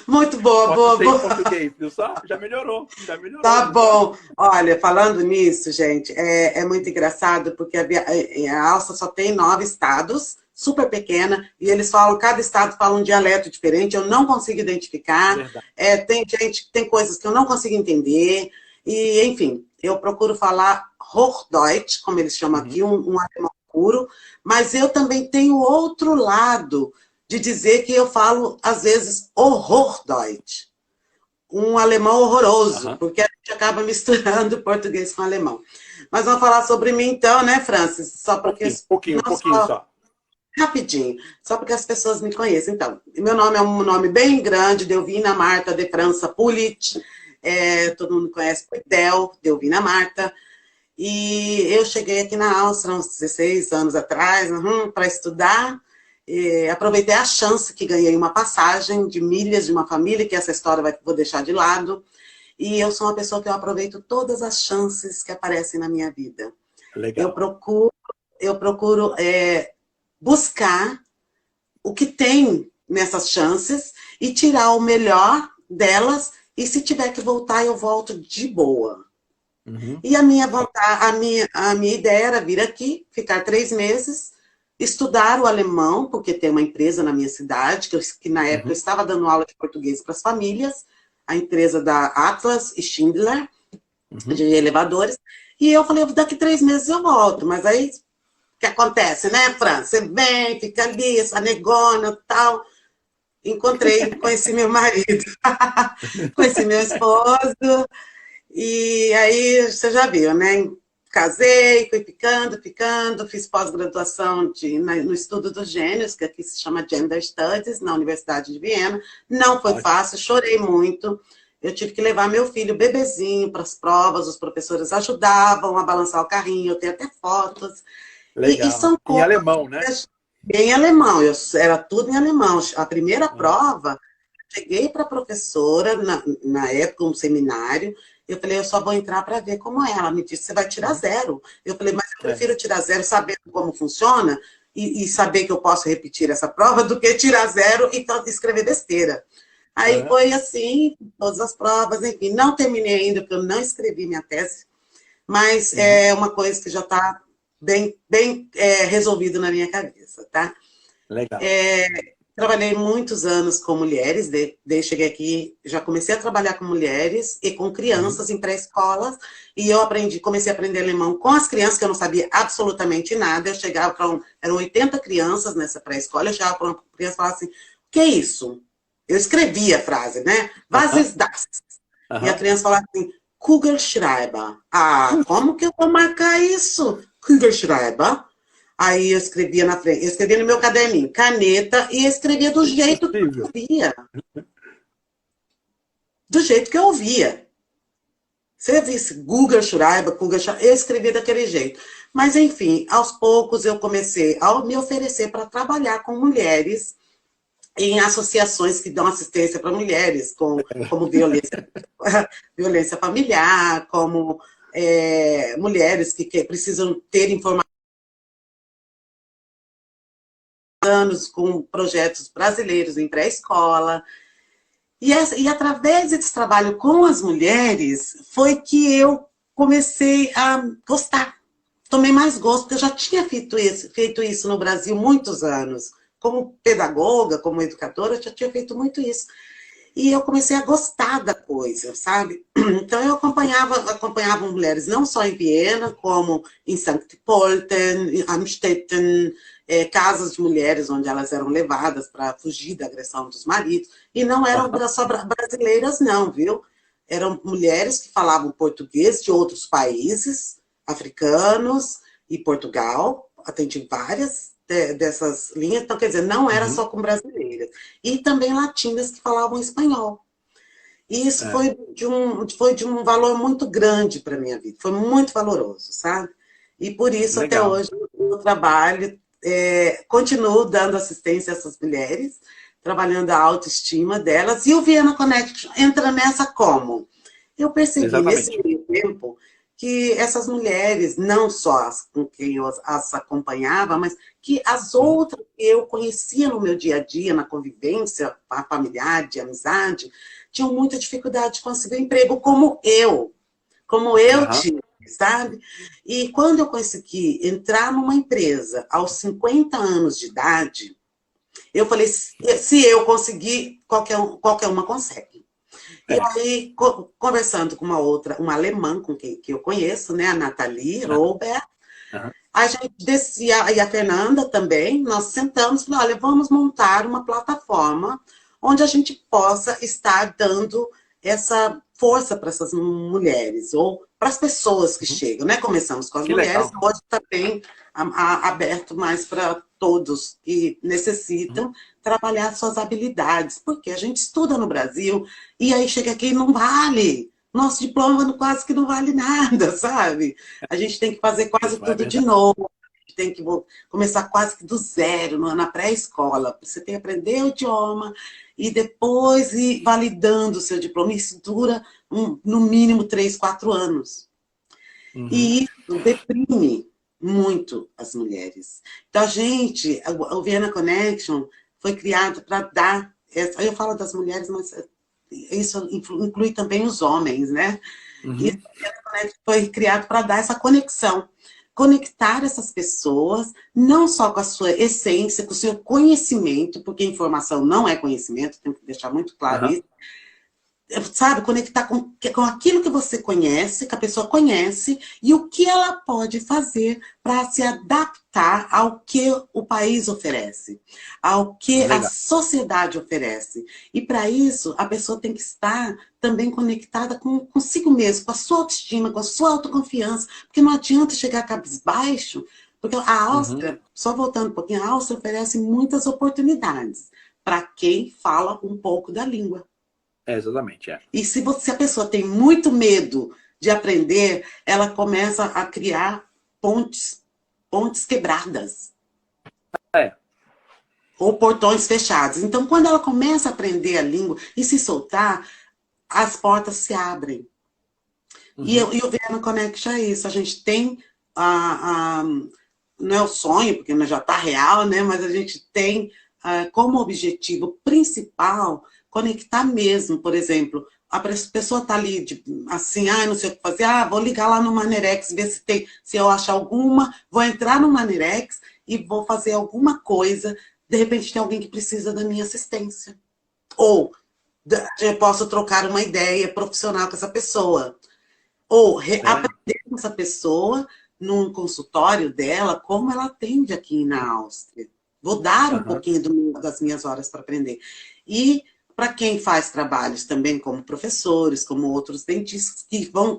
[SPEAKER 1] Muito boa,
[SPEAKER 2] Pode
[SPEAKER 1] boa,
[SPEAKER 2] ser em
[SPEAKER 1] boa.
[SPEAKER 2] português, viu só? Já melhorou,
[SPEAKER 1] Tá
[SPEAKER 2] viu só?
[SPEAKER 1] bom. Olha, falando nisso, gente, é muito engraçado porque a Áustria só tem 9 estados, super pequena, e eles falam, cada estado fala um dialeto diferente, eu não consigo identificar.
[SPEAKER 2] Verdade.
[SPEAKER 1] Tem coisas que eu não consigo entender, e enfim, eu procuro falar Hochdeutsch, como eles chamam
[SPEAKER 2] Uhum.
[SPEAKER 1] aqui, um alemão puro, mas eu também tenho outro lado de dizer que eu falo, às vezes, Horrordeutsch, um alemão horroroso,
[SPEAKER 2] Uhum.
[SPEAKER 1] porque a gente acaba misturando português com alemão. Mas vamos falar sobre mim então, né, Francis? Só porque
[SPEAKER 2] Um
[SPEAKER 1] não
[SPEAKER 2] pouquinho
[SPEAKER 1] só
[SPEAKER 2] só.
[SPEAKER 1] rapidinho, só porque as pessoas me conhecem. Então, meu nome é um nome bem grande, Delvina Marta de França Pulit. Todo mundo conhece por Delvina Marta. E eu cheguei aqui na Áustria uns 16 anos atrás, para estudar. Aproveitei a chance que ganhei uma passagem de milhas de uma família, que essa história vou deixar de lado. E eu sou uma pessoa que eu aproveito todas as chances que aparecem na minha vida. Eu
[SPEAKER 2] Legal.
[SPEAKER 1] procuro, eu procuro buscar o que tem nessas chances e tirar o melhor delas. E se tiver que voltar, eu volto de boa.
[SPEAKER 2] Uhum.
[SPEAKER 1] E a minha vontade, a minha ideia era vir aqui, ficar 3 meses, estudar o alemão, porque tem uma empresa na minha cidade, que na época eu
[SPEAKER 2] Uhum.
[SPEAKER 1] estava dando aula de português para as famílias, a empresa da Atlas Schindler,
[SPEAKER 2] Uhum.
[SPEAKER 1] de elevadores, e eu falei, daqui 3 meses eu volto, mas aí, o que acontece, né, Fran? Você vem, fica ali, essa negona, tal. Conheci meu marido, conheci meu esposo, e aí, você já viu, né? casei, fui ficando, fiz pós-graduação no estudo dos gênios, que aqui se chama Gender Studies, na Universidade de Viena. Não foi fácil, chorei muito. Eu tive que levar meu filho bebezinho para as provas, os professores ajudavam a balançar o carrinho, eu tenho até fotos.
[SPEAKER 2] Legal.
[SPEAKER 1] E são
[SPEAKER 2] em alemão, né?
[SPEAKER 1] Em alemão, era tudo em alemão. A primeira prova, cheguei para a professora, na época, um seminário, eu falei, eu só vou entrar para ver como é. Ela me disse, você vai tirar 0. Eu falei, mas eu prefiro tirar 0 sabendo como funciona e saber que eu posso repetir essa prova do que tirar 0 e escrever besteira. Aí foi assim, todas as provas, enfim. Não terminei ainda, porque eu não escrevi minha tese, mas é uma coisa que já está bem resolvido na minha cabeça, tá?
[SPEAKER 2] Legal.
[SPEAKER 1] Trabalhei muitos anos com mulheres, desde cheguei aqui, já comecei a trabalhar com mulheres e com crianças em pré-escolas, e eu comecei a aprender alemão com as crianças, que eu não sabia absolutamente nada. Eu chegava para eram 80 crianças nessa pré-escola, eu chegava para uma criança e falava assim, o que é isso? Eu escrevia a frase, né? Was ist das? E a criança falava assim, Kugelschreiber. Ah, como que eu vou marcar isso? Kugelschreiber. Aí eu escrevia na frente, eu escrevia no meu caderninho, caneta, e escrevia do jeito que eu via. Do jeito que eu ouvia. Se eu visse Kugelschreiber, eu escrevia daquele jeito. Mas, enfim, aos poucos eu comecei a me oferecer para trabalhar com mulheres em associações que dão assistência para mulheres, como violência familiar, como mulheres que precisam ter informação com projetos brasileiros em pré-escola. E através desse trabalho com as mulheres, foi que eu comecei a gostar. Tomei mais gosto, porque eu já tinha feito isso no Brasil muitos anos. Como pedagoga, como educadora, eu já tinha feito muito isso. E eu comecei a gostar da coisa, sabe? Então, eu acompanhava mulheres não só em Viena, como em St. Pölten, em Amstetten, casas de mulheres onde elas eram levadas para fugir da agressão dos maridos. E não eram só brasileiras, não, viu? Eram mulheres que falavam português de outros países, africanos e Portugal. Atendi várias dessas linhas, então, quer dizer, não era só com brasileiras. E também latinas que falavam espanhol. E isso foi de um valor muito grande para a minha vida, foi muito valoroso, sabe? E por isso, legal, até hoje, eu trabalho, continuo dando assistência a essas mulheres, trabalhando a autoestima delas, e o Vienna Connection entra nessa como? Eu percebi nesse meio tempo que essas mulheres, não só as com quem eu as acompanhava, mas que as outras que eu conhecia no meu dia a dia, na convivência familiar, de amizade, tinham muita dificuldade de conseguir um emprego como eu tive, sabe? E quando eu consegui entrar numa empresa aos 50 anos de idade, eu falei, se eu conseguir, qualquer uma consegue. E aí, conversando com uma alemã com que eu conheço, né, a Nathalie Robert, a gente descia, e a Fernanda também, nós sentamos e falamos, olha, vamos montar uma plataforma onde a gente possa estar dando essa força para essas mulheres, ou para as pessoas que chegam, né? Começamos com as mulheres, hoje também aberto mais para todos que necessitam trabalhar suas habilidades, porque a gente estuda no Brasil, e aí chega aqui e não vale. Nosso diploma quase que não vale nada, sabe? A gente tem que fazer quase tudo de novo, a gente tem que começar quase que do zero, na pré-escola. Você tem que aprender o idioma e depois ir validando o seu diploma. Isso dura, no mínimo, 3, 4 anos. E isso deprime muito as mulheres. Então, o Vienna Connection foi criado para dar... Eu falo das mulheres, mas isso inclui também os homens, né? E foi criado para dar essa conexão. Conectar essas pessoas, não só com a sua essência, com o seu conhecimento, porque informação não é conhecimento, tenho que deixar muito claro isso. sabe, conectar com aquilo que você conhece, que a pessoa conhece, e o que ela pode fazer para se adaptar ao que o país oferece, ao que a
[SPEAKER 2] Legal.
[SPEAKER 1] sociedade oferece. E para isso, a pessoa tem que estar também conectada consigo mesmo, com a sua autoestima, com a sua autoconfiança, porque não adianta chegar cabisbaixo, porque a
[SPEAKER 2] Uhum.
[SPEAKER 1] Áustria, só voltando um pouquinho, a Áustria oferece muitas oportunidades para quem fala um pouco da língua.
[SPEAKER 2] Exatamente, é.
[SPEAKER 1] E se a pessoa tem muito medo de aprender, ela começa a criar pontes quebradas
[SPEAKER 2] É.
[SPEAKER 1] ou portões fechados. Então, quando ela começa a aprender a língua e se soltar, as portas se abrem.
[SPEAKER 2] Uhum.
[SPEAKER 1] E o Vienna Connection é isso. A gente tem não é o sonho, porque já está real, né? Mas a gente tem como objetivo principal conectar mesmo. Por exemplo, a pessoa está ali assim, não sei o que fazer, vou ligar lá no Manerex, ver se eu achar alguma, vou entrar no Manerex e vou fazer alguma coisa. De repente tem alguém que precisa da minha assistência. Ou eu posso trocar uma ideia profissional com essa pessoa. Ou
[SPEAKER 2] É.
[SPEAKER 1] aprender com essa pessoa num consultório dela, como ela atende aqui na Áustria. Vou dar um
[SPEAKER 2] Aham.
[SPEAKER 1] pouquinho das minhas horas para aprender. E para quem faz trabalhos também como professores, como outros dentistas,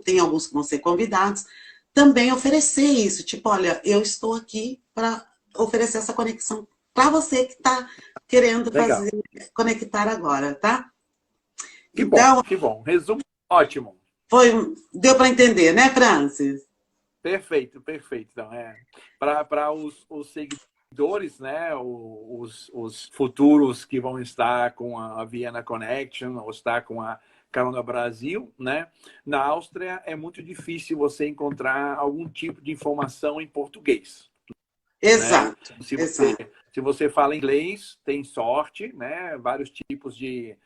[SPEAKER 1] tem alguns que vão ser convidados, também oferecer isso. Tipo, olha, eu estou aqui para oferecer essa conexão para você que está querendo
[SPEAKER 2] Legal.
[SPEAKER 1] conectar agora, tá?
[SPEAKER 2] Que bom,
[SPEAKER 1] Então,
[SPEAKER 2] que bom. Resumo ótimo.
[SPEAKER 1] deu para entender, né, Francis?
[SPEAKER 2] Perfeito, perfeito. Então, para os seguidores, né, os futuros que vão estar com a Vienna Connection ou estar com a Carona Brasil, né? Na Áustria é muito difícil você encontrar algum tipo de informação em português, né?
[SPEAKER 1] Exato,
[SPEAKER 2] Se você,
[SPEAKER 1] exato.
[SPEAKER 2] se você fala inglês, tem sorte, né? Vários tipos de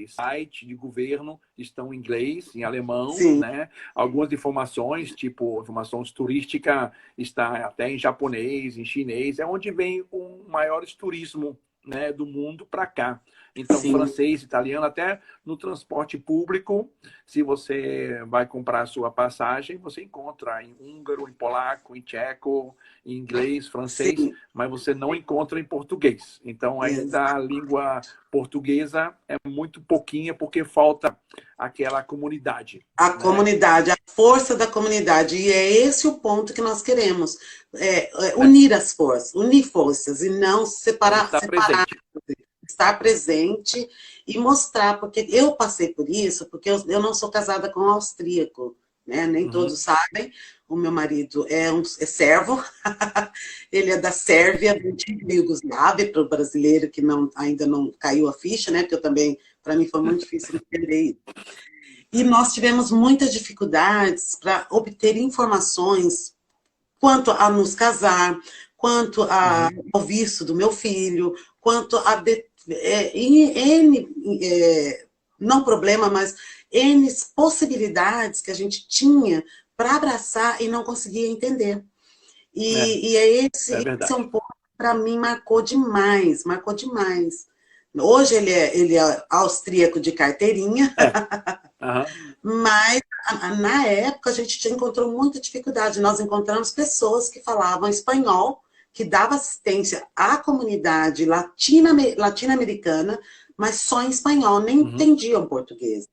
[SPEAKER 2] site de governo estão em inglês, em alemão,
[SPEAKER 1] Sim,
[SPEAKER 2] né? Algumas informações, tipo informações turística, está até em japonês, em chinês, é onde vem o maior turismo, né, do mundo para cá. Então,
[SPEAKER 1] sim,
[SPEAKER 2] francês, italiano, até no transporte público, se você vai comprar a sua passagem, você encontra em húngaro, em polaco, em tcheco, em inglês, francês,
[SPEAKER 1] sim.
[SPEAKER 2] mas você não encontra em português. Então, ainda a língua portuguesa é muito pouquinha porque falta aquela comunidade,
[SPEAKER 1] A
[SPEAKER 2] né?
[SPEAKER 1] comunidade, a força da comunidade. E é esse o ponto que nós queremos.
[SPEAKER 2] É,
[SPEAKER 1] Unir as forças, unir forças e não separar,
[SPEAKER 2] está
[SPEAKER 1] separar,
[SPEAKER 2] presente.
[SPEAKER 1] estar presente e mostrar, porque eu passei por isso, porque eu não sou casada com um austríaco, né? Nem
[SPEAKER 2] Uhum.
[SPEAKER 1] todos sabem. O meu marido é servo, ele é da Sérvia, da antiga Iugoslávia, para o brasileiro que ainda não caiu a ficha, né? Porque eu também, para mim, foi muito difícil entender isso. E nós tivemos muitas dificuldades para obter informações quanto a nos casar, quanto
[SPEAKER 2] Uhum.
[SPEAKER 1] ao visto do meu filho, quanto a N, não problema, mas N possibilidades que a gente tinha para abraçar e não conseguia entender.
[SPEAKER 2] É,
[SPEAKER 1] E
[SPEAKER 2] é
[SPEAKER 1] esse é
[SPEAKER 2] verdade.
[SPEAKER 1] um ponto que para mim marcou demais, marcou demais. Hoje ele é austríaco de carteirinha,
[SPEAKER 2] É. Aham.
[SPEAKER 1] mas na época a gente encontrou muita dificuldade. Nós encontramos pessoas que falavam espanhol, que davam assistência à comunidade latino-americana, mas só em espanhol, nem
[SPEAKER 2] Uhum.
[SPEAKER 1] entendiam português.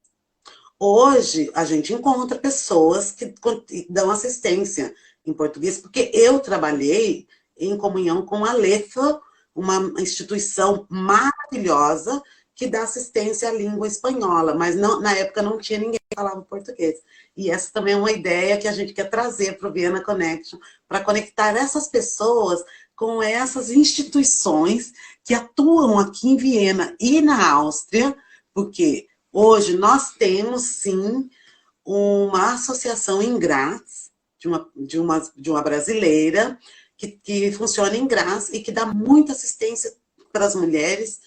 [SPEAKER 1] Hoje a gente encontra pessoas que dão assistência em português, porque eu trabalhei em comunhão com a LEFA, uma instituição maravilhosa que dá assistência à língua espanhola, mas na época não tinha ninguém que falava português. E essa também é uma ideia que a gente quer trazer para o Vienna Connection, para conectar essas pessoas com essas instituições que atuam aqui em Viena e na Áustria, porque hoje nós temos, sim, uma associação em Graz, de uma brasileira, que funciona em Graz e que dá muita assistência para as mulheres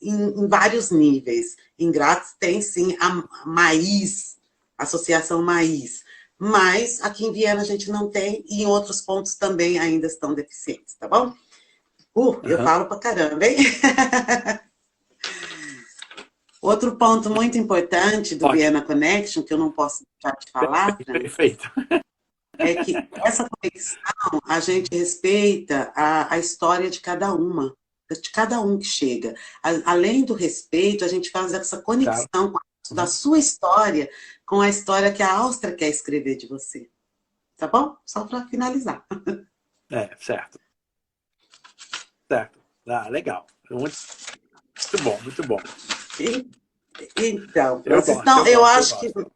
[SPEAKER 1] em vários níveis. Em Graz tem, sim, a MAIS, a Associação MAIS, mas aqui em Viena a gente não tem e em outros pontos também ainda estão deficientes, tá bom? Eu
[SPEAKER 2] Aham.
[SPEAKER 1] falo pra caramba, hein? Outro ponto muito importante do
[SPEAKER 2] Ótimo.
[SPEAKER 1] Vienna Connection, que eu não posso deixar de falar, Francis,
[SPEAKER 2] Perfeito.
[SPEAKER 1] é que essa conexão a gente respeita a história de cada um que chega. Além do respeito, a gente faz essa
[SPEAKER 2] Claro.
[SPEAKER 1] conexão da
[SPEAKER 2] Uhum.
[SPEAKER 1] sua história com a história que a Áustria quer escrever de você. Tá bom? Só para finalizar.
[SPEAKER 2] Certo. Certo. Ah, legal. Muito bom, muito bom.
[SPEAKER 1] Então,
[SPEAKER 2] Eu
[SPEAKER 1] Francis,
[SPEAKER 2] gosto,
[SPEAKER 1] então,
[SPEAKER 2] eu
[SPEAKER 1] eu
[SPEAKER 2] gosto, eu
[SPEAKER 1] acho que
[SPEAKER 2] gosto.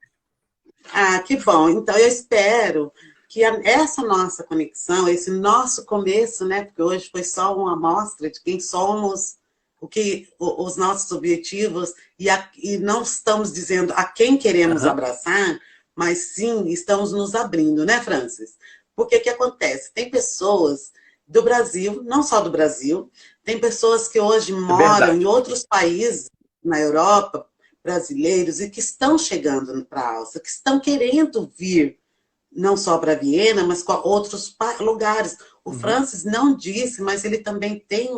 [SPEAKER 1] que bom. Então, eu espero que essa nossa conexão, esse nosso começo, né? Porque hoje foi só uma amostra de quem somos, os nossos objetivos, e não estamos dizendo a quem queremos
[SPEAKER 2] Aham.
[SPEAKER 1] abraçar, mas sim estamos nos abrindo, né, Francis? Porque que acontece? Tem pessoas do Brasil, não só do Brasil, tem pessoas que hoje
[SPEAKER 2] É
[SPEAKER 1] moram em
[SPEAKER 2] verdade.
[SPEAKER 1] outros países na Europa, brasileiros, e que estão chegando para a Áustria, que estão querendo vir não só para Viena, mas para outros lugares. O
[SPEAKER 2] Uhum.
[SPEAKER 1] Francis não disse, mas ele também tem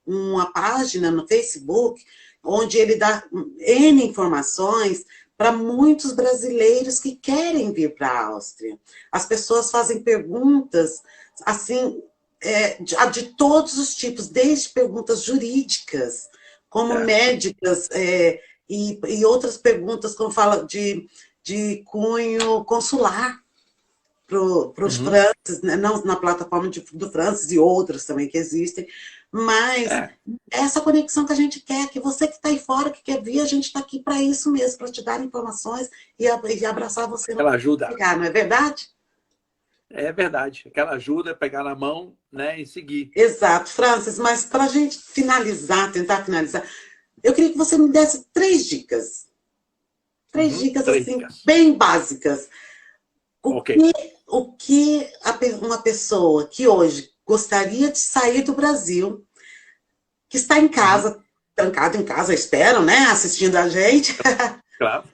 [SPEAKER 1] uma página no Facebook onde ele dá N informações para muitos brasileiros que querem vir para a Áustria. As pessoas fazem perguntas assim de todos os tipos, desde perguntas jurídicas, como
[SPEAKER 2] Certo.
[SPEAKER 1] médicas, e outras perguntas, como fala, de cunho consular para os
[SPEAKER 2] Uhum.
[SPEAKER 1] Francis, né? Não na plataforma do Francis e outras também que existem, mas
[SPEAKER 2] É,
[SPEAKER 1] essa conexão que a gente quer, que você que está aí fora, que quer vir, a gente está aqui para isso mesmo, para te dar informações e abraçar você no
[SPEAKER 2] aquela ajuda.
[SPEAKER 1] chegar, não é verdade?
[SPEAKER 2] É verdade. Aquela ajuda, é pegar na mão, né, e seguir.
[SPEAKER 1] Exato, Francis, mas para a gente finalizar, tentar finalizar, eu queria que você me desse três
[SPEAKER 2] Uhum.
[SPEAKER 1] dicas
[SPEAKER 2] Três
[SPEAKER 1] assim,
[SPEAKER 2] dicas.
[SPEAKER 1] bem básicas. O
[SPEAKER 2] Ok.
[SPEAKER 1] que, o que uma pessoa que hoje gostaria de sair do Brasil, que está em
[SPEAKER 2] Uhum.
[SPEAKER 1] casa, trancado em casa, espero, né, assistindo a gente,
[SPEAKER 2] Claro.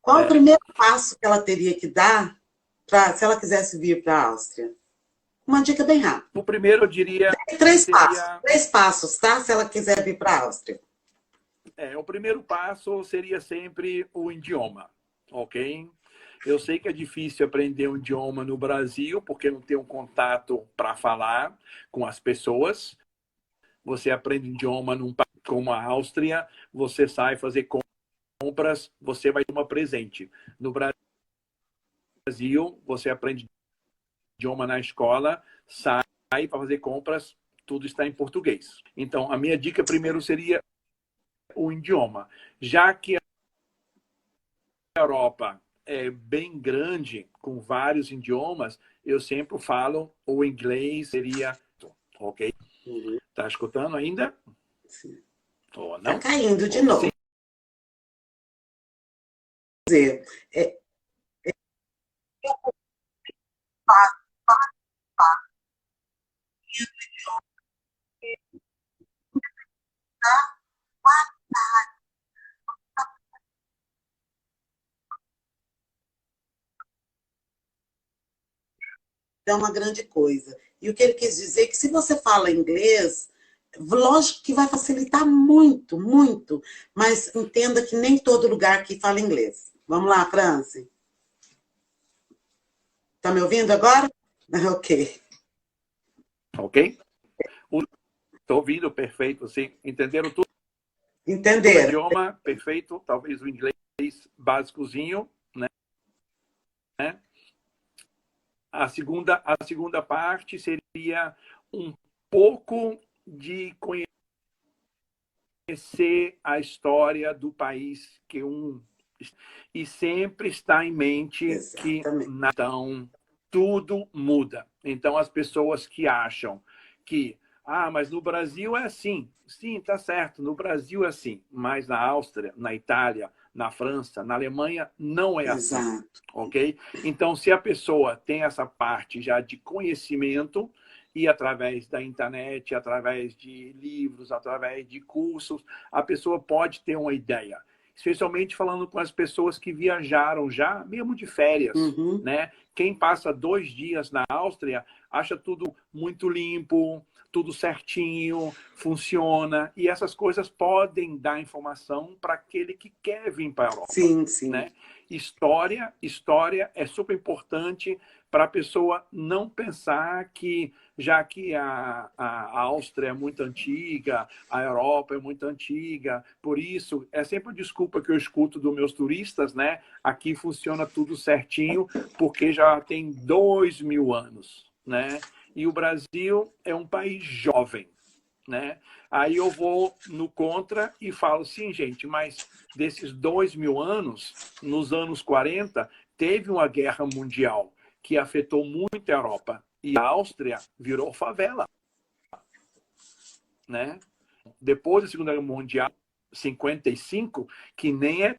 [SPEAKER 1] qual o
[SPEAKER 2] É.
[SPEAKER 1] primeiro passo que ela teria que dar se ela quisesse vir para a Áustria? Uma dica bem rápida.
[SPEAKER 2] O primeiro eu diria que seria,
[SPEAKER 1] Três passos, tá? Se ela quiser vir para a Áustria.
[SPEAKER 2] o primeiro passo seria sempre o idioma, ok? Eu sei que é difícil aprender um idioma no Brasil, porque não tem um contato para falar com as pessoas. Você aprende idioma num país como a Áustria, você sai fazer compras, você vai tomar presente. No Brasil, você aprende idioma na escola, sai para fazer compras, tudo está em português. Então, a minha dica primeiro seria o idioma. Já que a Europa é bem grande, com vários idiomas, eu sempre falo o inglês seria, ok?
[SPEAKER 1] Uhum.
[SPEAKER 2] Tá escutando ainda? Ou
[SPEAKER 1] Tá
[SPEAKER 2] não?
[SPEAKER 1] caindo de
[SPEAKER 2] Ou sim?
[SPEAKER 1] novo. Quer dizer, é uma grande coisa. E o que ele quis dizer é que se você fala inglês, lógico que vai facilitar muito, muito, mas entenda que nem todo lugar que fala inglês. Vamos lá, Franci. Tá me ouvindo agora? Ok.
[SPEAKER 2] Ok? Estou ouvindo, perfeito, sim. Entenderam tudo? O
[SPEAKER 1] Entenderam?
[SPEAKER 2] idioma, perfeito. Talvez o inglês básicozinho, né? A segunda parte seria um pouco de conhecer a história do país e sempre estar em mente que
[SPEAKER 1] Exatamente.
[SPEAKER 2] então tudo muda. Então as pessoas que acham que mas no Brasil é assim. Sim, tá certo, no Brasil é assim, mas na Áustria, na Itália, na França, na Alemanha não é assim.
[SPEAKER 1] Exato.
[SPEAKER 2] Ok? Então, se a pessoa tem essa parte já de conhecimento, e através da internet, através de livros, através de cursos, a pessoa pode ter uma ideia. Especialmente falando com as pessoas que viajaram já, mesmo de férias,
[SPEAKER 1] Uhum.
[SPEAKER 2] né? Quem passa 2 dias na Áustria acha tudo muito limpo, tudo certinho, funciona, e essas coisas podem dar informação para aquele que quer vir para a Europa.
[SPEAKER 1] Sim, sim.
[SPEAKER 2] Né? História é super importante para a pessoa não pensar que, já que a Áustria é muito antiga, a Europa é muito antiga, por isso, é sempre a desculpa que eu escuto dos meus turistas, né? Aqui funciona tudo certinho, porque já tem 2000 anos, né? E o Brasil é um país jovem, né? Aí eu vou no contra e falo, sim, gente, mas desses 2000 anos, nos anos 40, teve uma guerra mundial que afetou muito a Europa. E a Áustria virou favela, né? Depois da Segunda Guerra Mundial, 55, que nem é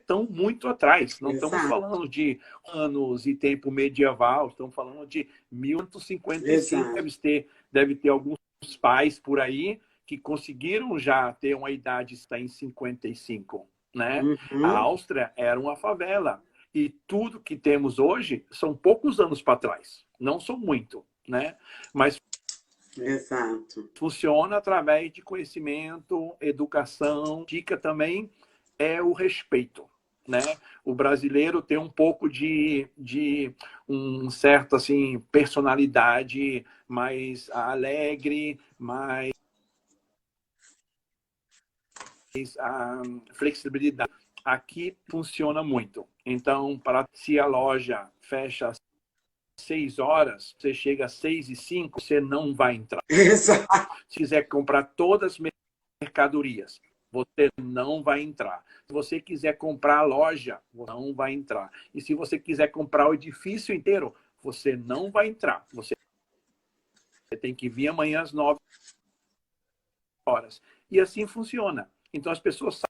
[SPEAKER 2] tão muito atrás. Não estamos falando de anos e tempo medieval, estamos falando de 1855. Deve ter alguns pais por aí que conseguiram já ter uma idade, está em 55, né? A Áustria era uma favela. E tudo que temos hoje são poucos anos para trás. Não são muito, né? Mas funciona através de conhecimento, educação. Dica também é o respeito, né? O brasileiro tem um pouco de um certo assim personalidade mais alegre, mais a flexibilidade. Aqui funciona muito. Então, se a loja fecha às 6 horas, você chega às 6h05, você não vai entrar.
[SPEAKER 1] Exato.
[SPEAKER 2] Se quiser comprar todas as mercadorias, você não vai entrar. Se você quiser comprar a loja, não vai entrar. E se você quiser comprar o edifício inteiro, você não vai entrar. Você tem que vir amanhã às 9 horas. E assim funciona. Então as pessoas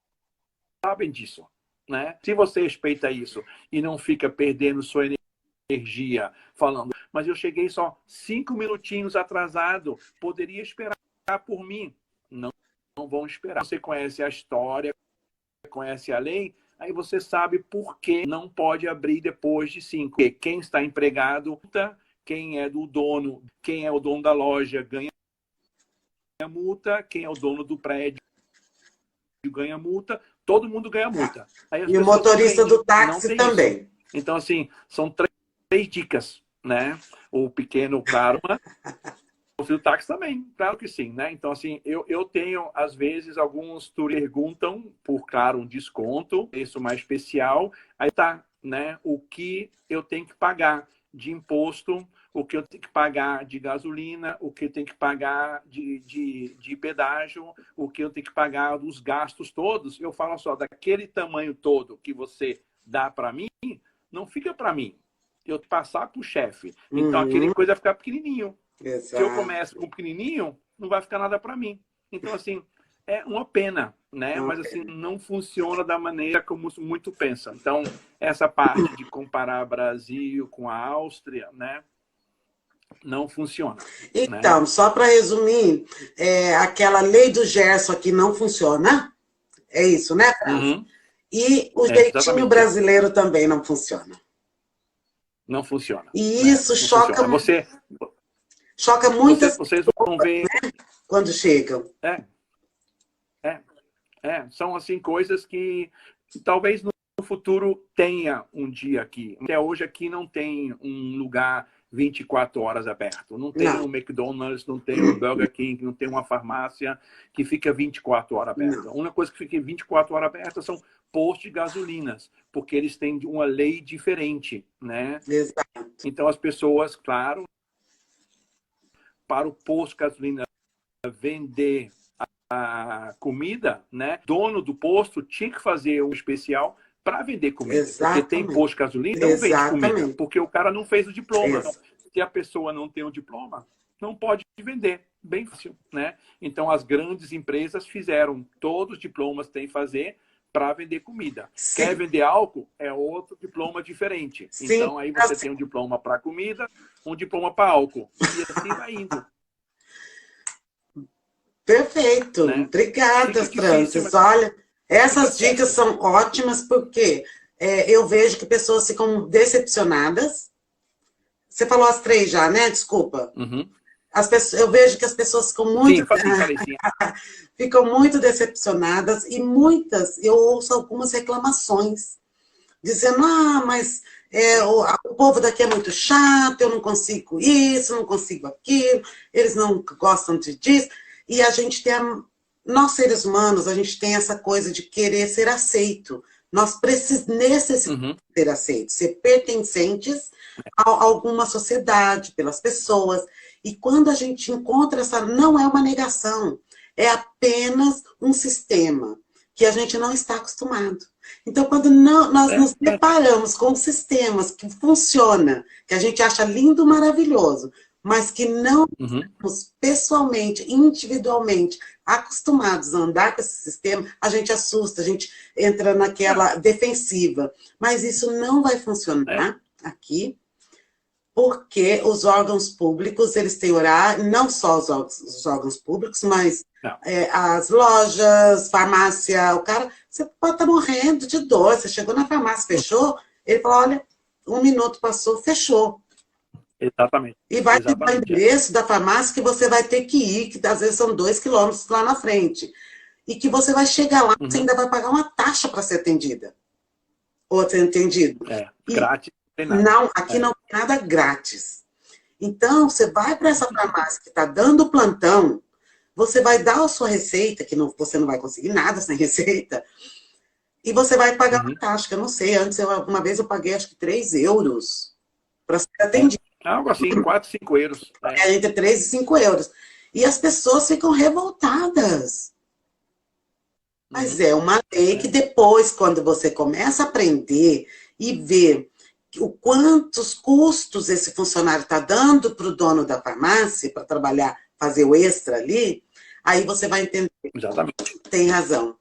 [SPEAKER 2] sabem disso, né? Se você respeita isso e não fica perdendo sua energia falando, mas eu cheguei só 5 minutinhos atrasado, poderia esperar por mim. Não vão esperar. Você conhece a história, conhece a lei, aí você sabe por que não pode abrir depois de 5. Quem está empregado, quem é do dono, quem é o dono da loja ganha multa, quem é o dono do prédio ganha multa, todo mundo ganha multa.
[SPEAKER 1] E o motorista do táxi também.
[SPEAKER 2] Isso. Então, assim, são três dicas, né? O pequeno karma, o táxi também, claro que sim, né? Então, assim, eu tenho, às vezes, alguns turistas perguntam por, claro, um desconto, preço mais especial, aí tá, né? O que eu tenho que pagar de imposto, o que eu tenho que pagar de gasolina, o que eu tenho que pagar de pedágio, o que eu tenho que pagar dos gastos todos. Eu falo só, daquele tamanho todo que você dá para mim, não fica para mim. Eu passar para o chefe. Então, aquele coisa vai ficar pequenininho.
[SPEAKER 1] Exato.
[SPEAKER 2] Se eu começo com pequenininho, não vai ficar nada para mim. Então, assim, é uma pena, né? Mas, assim, não funciona da maneira como muito pensa. Então, essa parte de comparar Brasil com a Áustria, né? Não funciona.
[SPEAKER 1] Então,
[SPEAKER 2] né?
[SPEAKER 1] Só para resumir, aquela lei do Gerson aqui não funciona. É isso, né, França? E o jeitinho brasileiro também não funciona.
[SPEAKER 2] Não funciona.
[SPEAKER 1] E isso
[SPEAKER 2] não
[SPEAKER 1] choca
[SPEAKER 2] funciona.
[SPEAKER 1] choca muitas
[SPEAKER 2] vocês vão ver,
[SPEAKER 1] né, quando chegam.
[SPEAKER 2] São assim coisas que talvez no futuro tenha um dia aqui. Até hoje aqui não tem um lugar 24 horas aberto. Não tem um McDonald's, não tem um Burger King, não tem uma farmácia que fica 24 horas aberta. A única coisa que fica 24 horas aberta são postos de gasolinas, porque eles têm uma lei diferente, né?
[SPEAKER 1] Exato.
[SPEAKER 2] Então as pessoas, claro, para o posto de gasolina vender a comida, né? Dono do posto tinha que fazer um especial para vender comida.
[SPEAKER 1] Exatamente.
[SPEAKER 2] Porque tem posto de gasolina, não vende comida, porque o cara não fez o diploma. Então, se a pessoa não tem o diploma, não pode vender. Bem fácil, né? Então, as grandes empresas fizeram todos os diplomas que tem que fazer para vender comida.
[SPEAKER 1] Sim.
[SPEAKER 2] Quer vender álcool? É outro diploma diferente.
[SPEAKER 1] Sim.
[SPEAKER 2] Então, aí você tem um diploma para comida, um diploma para álcool. E assim vai indo.
[SPEAKER 1] Perfeito.
[SPEAKER 2] Né?
[SPEAKER 1] Obrigada, Francis. Olha, essas dicas são ótimas porque eu vejo que pessoas ficam decepcionadas. Você falou as 3 já, né? Desculpa. Eu vejo que as pessoas ficam muito,
[SPEAKER 2] Sim, falei sim.
[SPEAKER 1] ficam muito decepcionadas e muitas, eu ouço algumas reclamações, dizendo, mas o povo daqui é muito chato, eu não consigo isso, não consigo aquilo, eles não gostam disso. E a gente tem, nós seres humanos, a gente tem essa coisa de querer ser aceito. Nós necessitamos ser aceitos, ser pertencentes a alguma sociedade, pelas pessoas. E quando a gente encontra essa, não é uma negação, é apenas um sistema que a gente não está acostumado. Então, quando nós nos deparamos com sistemas que funcionam, que a gente acha lindo, maravilhoso, mas que não estamos pessoalmente, individualmente, acostumados a andar com esse sistema, a gente assusta, a gente entra naquela defensiva. Mas isso não vai funcionar aqui, porque os órgãos públicos, eles têm horário, não só os órgãos públicos, mas as lojas, farmácia, o cara, você pode estar morrendo de dor, você chegou na farmácia, fechou, ele falou, olha, 1 minuto passou, fechou.
[SPEAKER 2] Exatamente.
[SPEAKER 1] E vai te dar o endereço da farmácia que você vai ter que ir, que às vezes são 2 quilômetros lá na frente. E que você vai chegar lá, você ainda vai pagar uma taxa para ser atendida. Ou ser atendido.
[SPEAKER 2] Grátis.
[SPEAKER 1] Não, aqui não tem nada grátis. Então, você vai para essa farmácia que está dando plantão, você vai dar a sua receita, que você não vai conseguir nada sem receita, e você vai pagar uma taxa, que eu não sei, antes, uma vez eu paguei acho que 3 euros para ser atendido.
[SPEAKER 2] Algo assim, 4, 5 euros.
[SPEAKER 1] Entre 3 e 5 euros. E as pessoas ficam revoltadas. Mas é uma lei que depois, quando você começa a aprender e ver o quantos custos esse funcionário está dando para o dono da farmácia, para trabalhar, fazer o extra ali, aí você vai entender.
[SPEAKER 2] Exatamente.
[SPEAKER 1] Tem razão.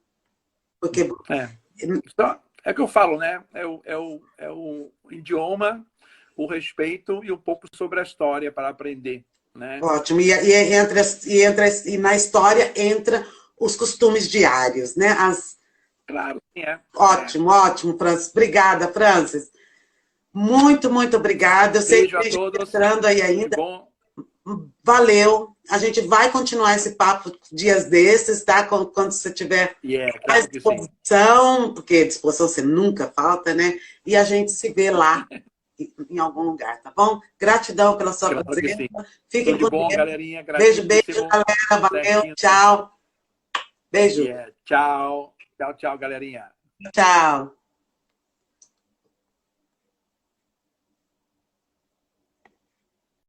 [SPEAKER 1] Porque...
[SPEAKER 2] Então, é o que eu falo, né? É o idioma, o respeito e um pouco sobre a história para aprender, né?
[SPEAKER 1] Ótimo. E na história entra os costumes diários, né?
[SPEAKER 2] Claro, sim,
[SPEAKER 1] Ótimo, ótimo, Francis. Obrigada, Francis. Muito, muito obrigada. Eu sei que
[SPEAKER 2] a todos.
[SPEAKER 1] Entrando aí ainda.
[SPEAKER 2] Bom.
[SPEAKER 1] Valeu. A gente vai continuar esse papo dias desses, tá? Quando você tiver mais disposição, porque disposição você nunca falta, né? E a gente se vê lá em algum lugar, tá bom? Gratidão pela sua presença. Fiquem com Deus.
[SPEAKER 2] Galerinha.
[SPEAKER 1] Beijo, galera. Valeu. Tchau. Beijo.
[SPEAKER 2] Tchau. Tchau, galerinha.
[SPEAKER 1] Tchau.